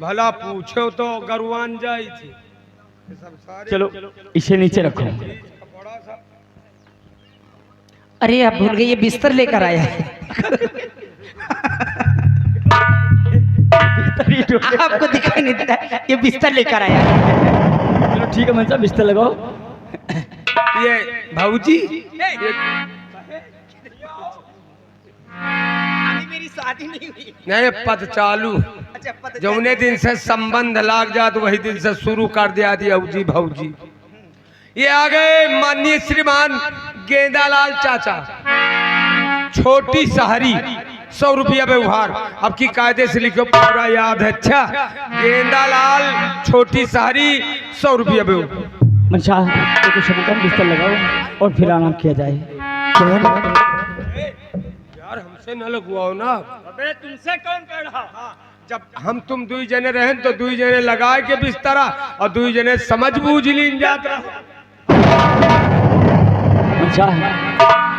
भला पूछो तो गरुआन जाई थी। चलो इसे नीचे रखो। अरे आप भूल गए ये बिस्तर लेकर आया है। बिस्तर ही ढूंढ। आपको दिखाई नहीं देता, ये बिस्तर लेकर आया। चलो ठीक है मनसा, बिस्तर लगाओ। ये भाऊजी अभी मेरी शादी नहीं हुई। नहीं पद चालू, अच्छा पता जौने दिन से संबंध लाग जात वही दिन से शुरू कर दिया थी औजी भाऊजी। ये आ गए माननीय श्रीमान गेंदालाल चाचा, छोटी शहरी, 100 रुपया व्यवहार। अब की कायदे से लिखो, पूरा याद है। अच्छा, गेंदालाल छोटी शहरी 100 रुपया व्यवहार। मनसा तो कुछ समझकर बिस्तर लगाओ और फिर आराम किया जाए। यार हमसे न लगवाओ ना। अबे तुमसे कौन कह रहा? जब हम तुम दुई जने रहे तो दुई जने लगा के बिस्तरा और दुई जने समझ बूझ लीन जात रहा। मनसा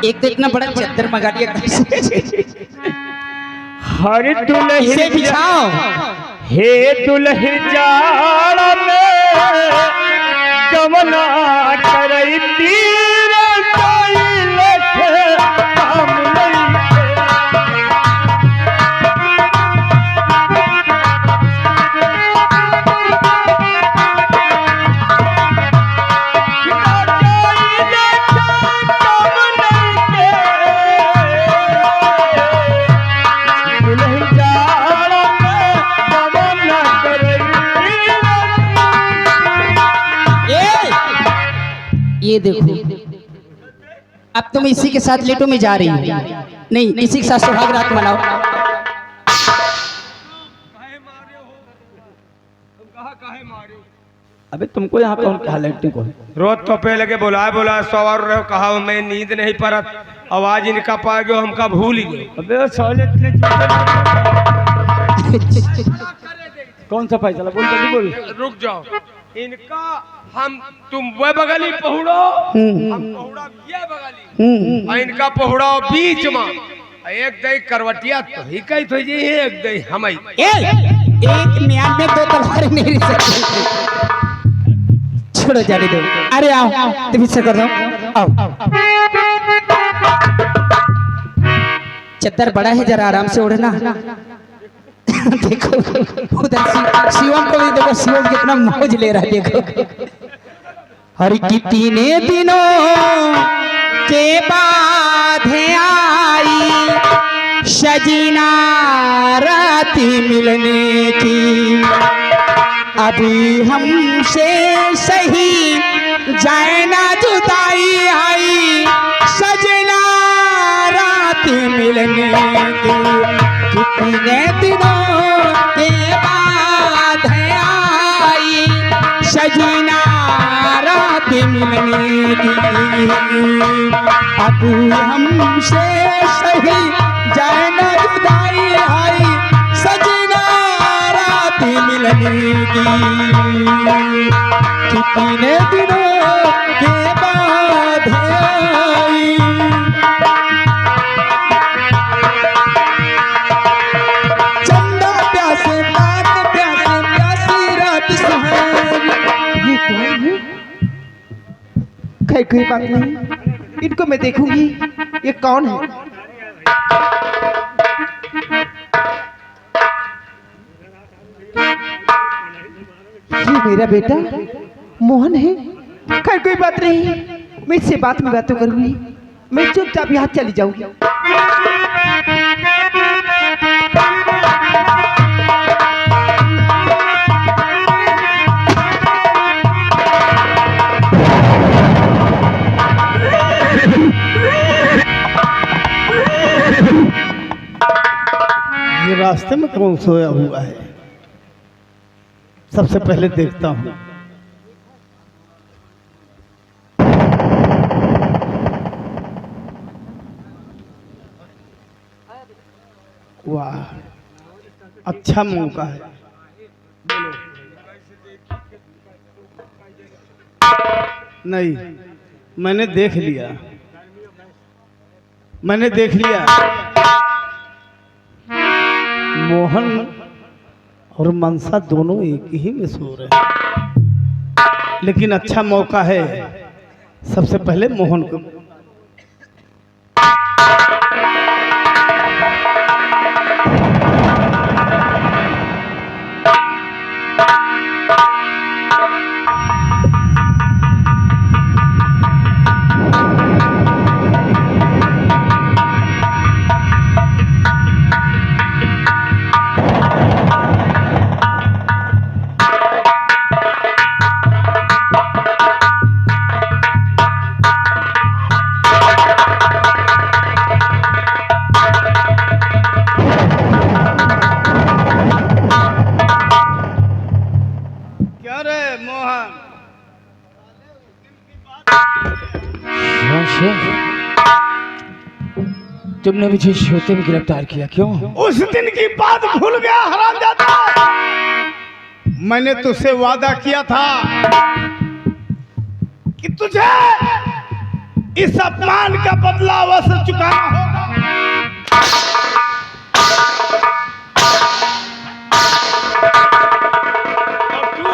एक तो इतना बड़ा चद्दर मंगा दिया। हर इसे दुल्हन बिछाओ। हे दुल्हन जाड़ा में कमला करई तीर कोई लख काम नहीं। ये देखो, अब तुम इसी के साथ लेटो में जा रही हो। नहीं, इसी के साथ सुहाग रात मनाओ। अबे तुमको यहाँ कौन कहा लेटने को? रोज तो पे लगे बुलाए सवार रहो, कहा मैं नींद नहीं परत, आवाज इनका पा गयो, हमका भूल ही गए। अबे साले इतने कौन सा फैसला? बोल जल्दी बोल। रुक जाओ, इनका हम तुम वे बगली पहुड़ो, हम पहुड़ा ये बगली, और इनका पहुड़ाओ बीच में। एक दई करवटिया तो ही कही तो जी, एक दई हम एक म्यान में दो तलवार मेरी सकती। छोड़ो जाने दो। अरे आओ, तुम इससे कर दो। आओ, चद्दर बड़ा है, जरा आराम से ओढ़ना। देखो उधर शिवम को भी देखो, शिवम कितना मौज ले रहा है। देखो हर कितने दिनों के बाद आई सजीना रात मिलने की, अभी हमसे सही जाए ना जुदाई आई सजना रात मिलने की। कितने दिनों के बाद आई सजना रात मिलने की, अब हमसे सही जाए ना जुदाई आई सजना रात मिलने की। कितने दिनों के बाद आई। चंदा प्यासे रात प्यासे प्यासी रात सुहानी। ये कौन है? कोई बात नहीं, इनको मैं देखूंगी। ये कौन है? ये मेरा बेटा मोहन है। खैर कोई बात नहीं, मैं इससे बात में बातें करूंगी। मैं चुपचाप यहाँ चली जाऊंगी। ये रास्ते में कौन सोया हुआ है? सबसे पहले देखता हूँ। वाह, अच्छा मौका है। नहीं, मैंने देख लिया, मैंने देख लिया। मोहन और मनसा दोनों एक ही में सो रहे हैं, लेकिन अच्छा मौका है सबसे पहले मोहन को। तुमने मुझे सोते में गिरफ्तार किया, क्यों? उस दिन की बात भूल गया हरामजादा? मैंने तुझसे वादा किया था कि तुझे इस अपमान का बदला अवश्य चुकाना होगा।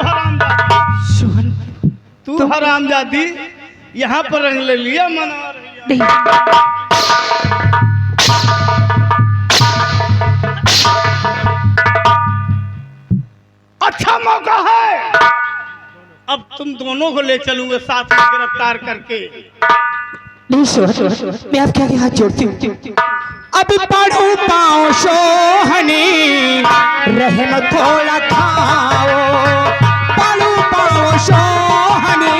और तू हरामजादी यहाँ पर रंग ले लिया, मना रही है। अच्छा मौका है, अब तुम दोनों को ले चलूंगा साथ में गिरफ्तार करके। नहीं सोहन, मैं आपके आगे हाथ जोड़ती हूँ। अब पढ़ू पाओ सोहनी रहम थोड़ा खाओ, पढ़ू पाओ सोहनी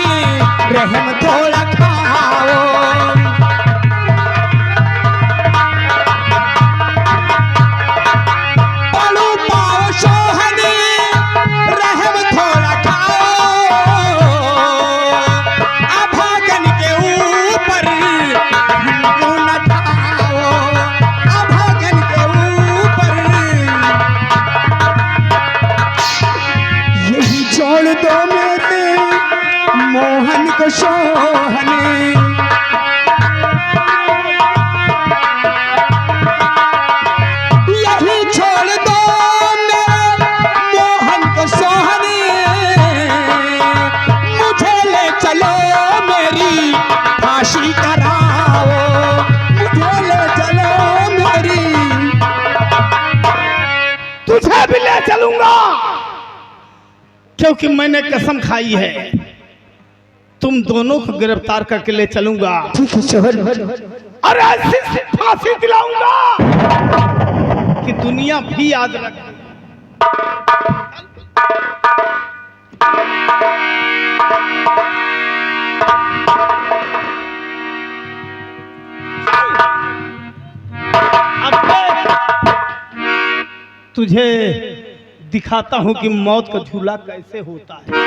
रहम थोड़ा खाओ। पढ़ू पाओ सोहनी रहम थोड़ा खाओ, अभागन के ऊपर हमको न ठाओ, अभागन के ऊपर यही छोड़ दो मेरे मोहन को सोहने। यही छोड़ दो मेरे मोहन को सोहने, मुझे ले चलो मेरी फांसी कराओ, मुझे ले चलो मेरी। तुझे भी ले चलूंगा, क्योंकि मैंने कसम खाई है तुम दोनों को गिरफ्तार करके ले चलूंगा। ठीक है सोहन। और ऐसी फांसी दिलाऊंगा कि दुनिया भी याद रखे। अब तुझे दिखाता हूं कि मौत का झूला कैसे होता है।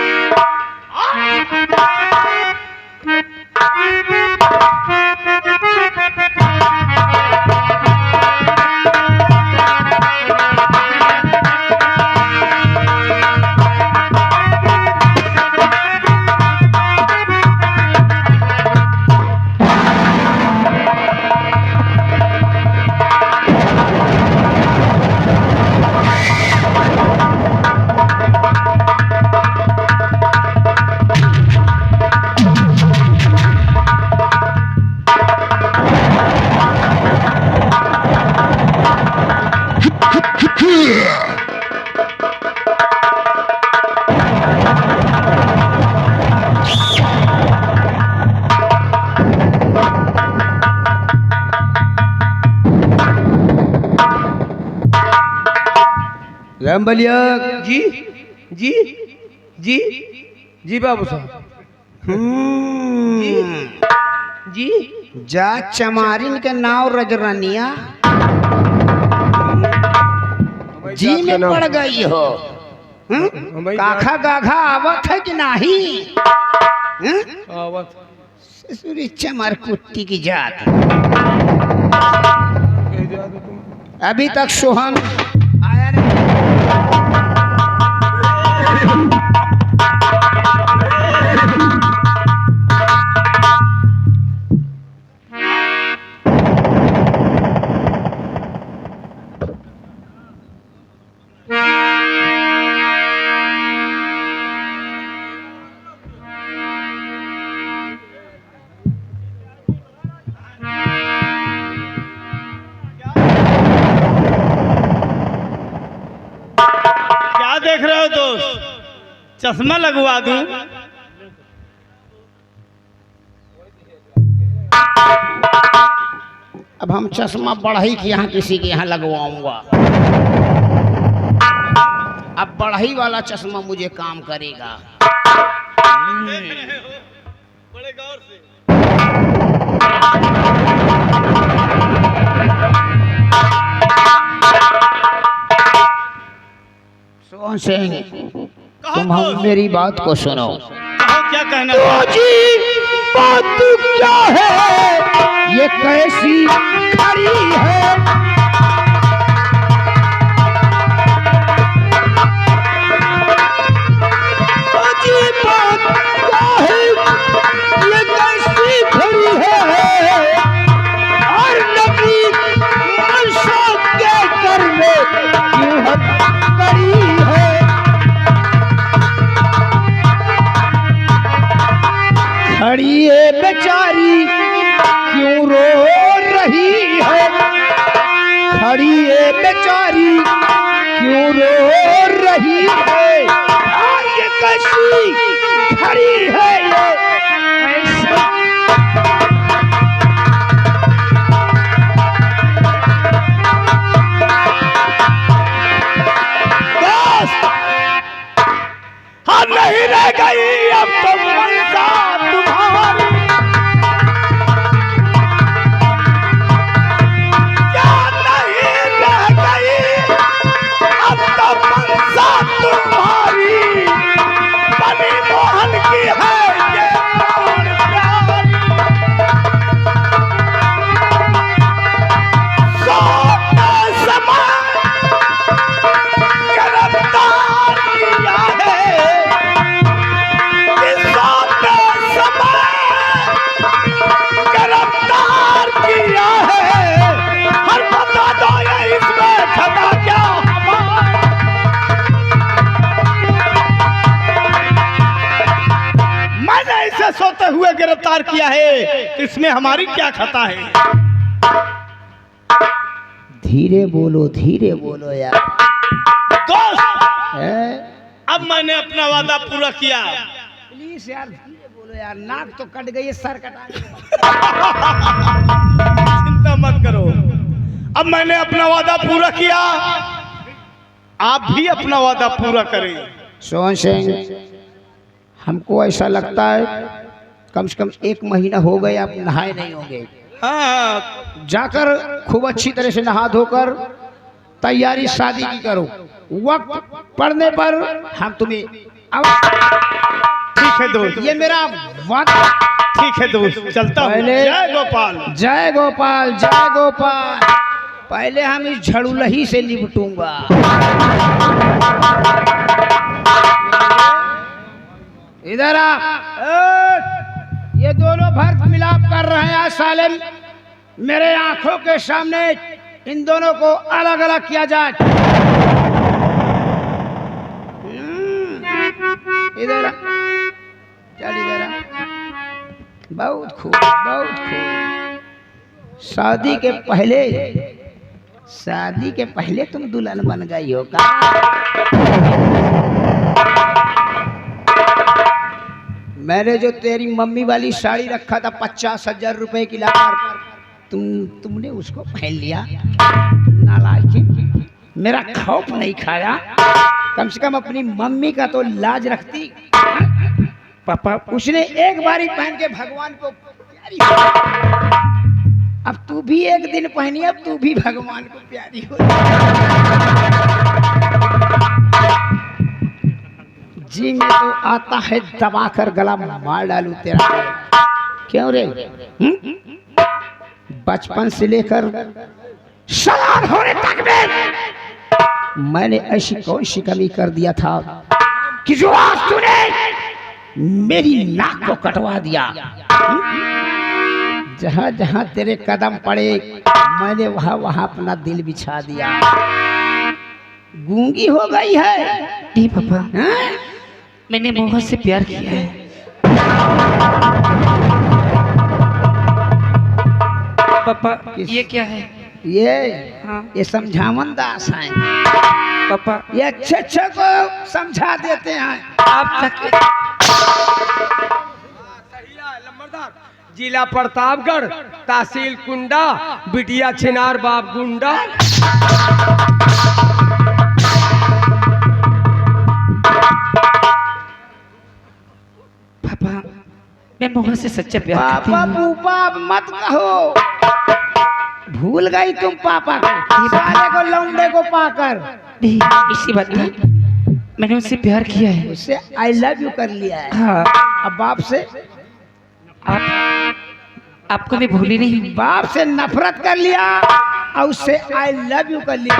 राम बलिया जी जी जी जी बाबू साहब। जी जा चमारिन के नाव रजरनिया जी में पड़ गई हो। काखा गाघा आवत है कि नहीं? ससुरी चमार कुत्ती की जात। अभी तक सोहन आया नहीं। देख रहे हो दोस्त, चश्मा लगवा दूं? अब हम चश्मा बढ़ई के यहाँ किसी के यहाँ लगवाऊंगा। अब बढ़ई वाला चश्मा मुझे काम करेगा। बड़े गौर से। सोहन सिंह, तुम हम मेरी बात को सुनो। क्या कहना? बात क्या है, ये कैसी खड़ी है। अजीब बात क्या है, ये कैसी खड़ी है। और नबी मनसा के कर में क्यों हद करी है। खड़ी है बेचारी क्यों रो रही है। खड़ी है बेचारी क्यों रो रही है। ये कैसी खड़ी है ये ऐसा। दोस्त हम नहीं रह गई अब तो मनसा तुम्हारी। क्या नहीं रह गई अब तो मनसा तुम्हारी। बनी मोहन की है ये प्राण प्यारी। सोते समय गिरफ्तार किया है। सोते समय गिरफ्तार किया है। हर बता दो ये इसमें खता क्या हमारा। मैंने इसे सोते हुए गिरफ्तार किया है, इसमें हमारी क्या खता है। धीरे बोलो यार। दोस्त अब मैंने अपना वादा पूरा किया। प्लीज यार धीरे बोलो यार, नाक तो कट गई है, सर कटा। चिंता मत करो, अब मैंने अपना वादा पूरा किया, आप भी अपना वादा पूरा करें। सोहन सिंह, हमको ऐसा लगता है कम से कम 1 महीना हो गए आप नहाए नहीं होंगे। हाँ, जाकर खूब अच्छी तरह से नहा धोकर तैयारी शादी की करो। वक्त पड़ने पर हम तुम्हें ठीक है दोस्त, ये मेरा वादा। ठीक है दोस्त, चलता हूँ। जय गोपाल जय गोपाल जय गोपाल। पहले हम इस झड़ुलही से निपटूंगा। इधर आ। ये दोनों भर्त मिलाप कर रहे हैं आज साले। मेरे आंखों के सामने इन दोनों को अलग अलग किया जाए। इधर आ, चल इधर आ। बहुत खूब बहुत खूब। शादी के पहले तुम दुल्हन बन गई हो का। मैंने जो तेरी मम्मी वाली साड़ी रखा था 50,000 रुपए की लाकर, तुमने उसको पहन लिया। नालायक, मेरा खौफ नहीं खाया। कम से कम अपनी मम्मी का तो लाज रखती। पापा उसने एक बारी पहन के भगवान को प्यारी। अब तू भी एक दिन पहनी, अब तू भी भगवान को प्यारी हो। जी में तो आता है दबा कर गला मार डालू तेरा। क्यों रे? बचपन से लेकर सयान होने तक में मैंने ऐसी कौन सी कमी कर दिया था कि जो आज तूने मेरी नाक को कटवा दिया। जहां जहां तेरे कदम पड़े मैंने वहां वहां अपना दिल बिछा दिया। गूंगी हो गई है। नहीं पापा, मैंने मोहन से प्यार किया है। पापा ये क्या है? ये समझावन दास हैं पापा। ये अच्छे को समझा देते हैं। आप तक जिला प्रतापगढ़, तहसील कुंडा, बिटिया छिनार बाप गुंडा। पापा मैं मोहन से सच्चा प्यार करती पापा हूँ। पूपा मत कहो। भूल गई तुम पापा को, साले को लौंडे को पाकर। नहीं इसी बात ना, मैंने उससे प्यार किया है। उससे आई लव यू कर लिया है। हाँ अब बाप से आपको मैं भूली नहीं। बाप से नफरत कर लिया और उससे आई लव यू कर लिया।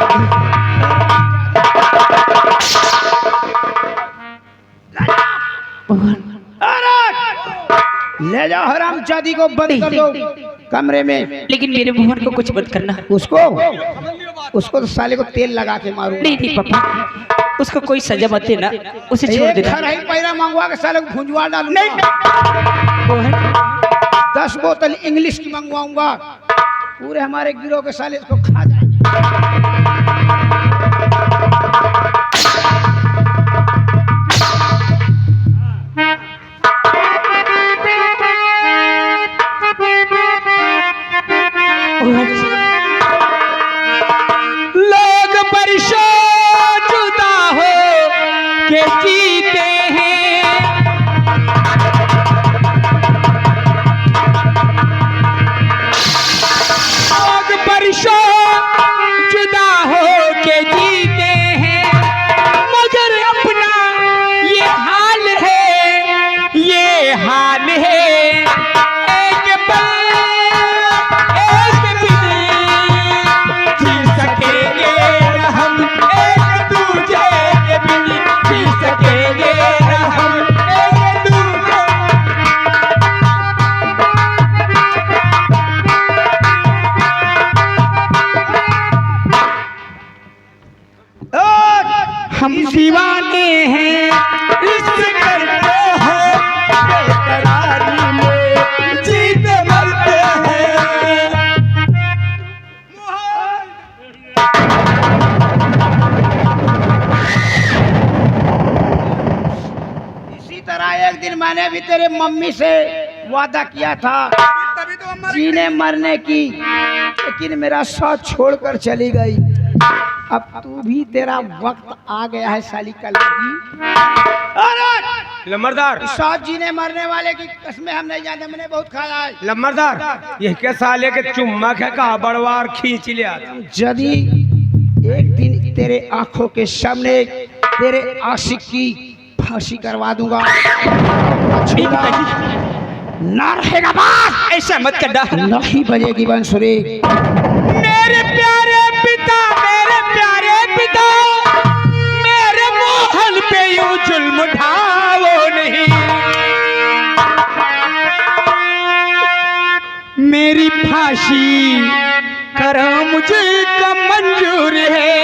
अरे ले जाओ हरामजादी को बंद कर दो कमरे में। लेकिन मेरे मोहन को कुछ मत करना। उसको तो साले को तेल लगा के मारूंगा। नहीं नहीं पापा, उसको कोई सजा मत देना, उसे छोड़ देना। खराही पैरा मंगवा के साले को भुंजवा डालूंगा। मोहन 10 बोतल इंग्लिश की मंगवाऊंगा, पूरे हमारे गिरोह के साले इसको खा जाएंगे। लोग बरसों जुदा हो के जीते हैं, लोग बरसों जुदा हो के जीते हैं, मगर अपना ये हाल है, ये हाल है। एक पल एक दिन जी सकेंगे न हम, एक दूजे के बिन जी सकेंगे न हम, एक दूजे। हम दीवाने हैं, इश्क करते हैं, बेकरारी में जीते मरते हैं। इसी तरह एक दिन मैंने भी तेरे मम्मी से वादा किया था जीने मरने की, लेकिन मेरा साथ छोड़कर चली गई। अब तू भी, तेरा वक्त आ गया है साली का लड़की। अरे लम्बरदार साथ जीने मरने वाले की कसमें हम नहीं जानते, मैंने बहुत खाया है। लम्बरदार ये क्या साले के चुम्मा के कहा बड़वार खींच लिया। यदि एक दिन तेरे आंखों के सामने तेरे आशिक की फांसी करवा दूंगा, ना रहेगा बात। ऐसा मत करना। नहीं बजेगी बांसुरी। मेरे प्यारे पिता, मेरे प्यारे पिता, मेरे मोहन पे यूं जुल्म ढाओ नहीं। मेरी फांसी करो मुझे का मंजूर है,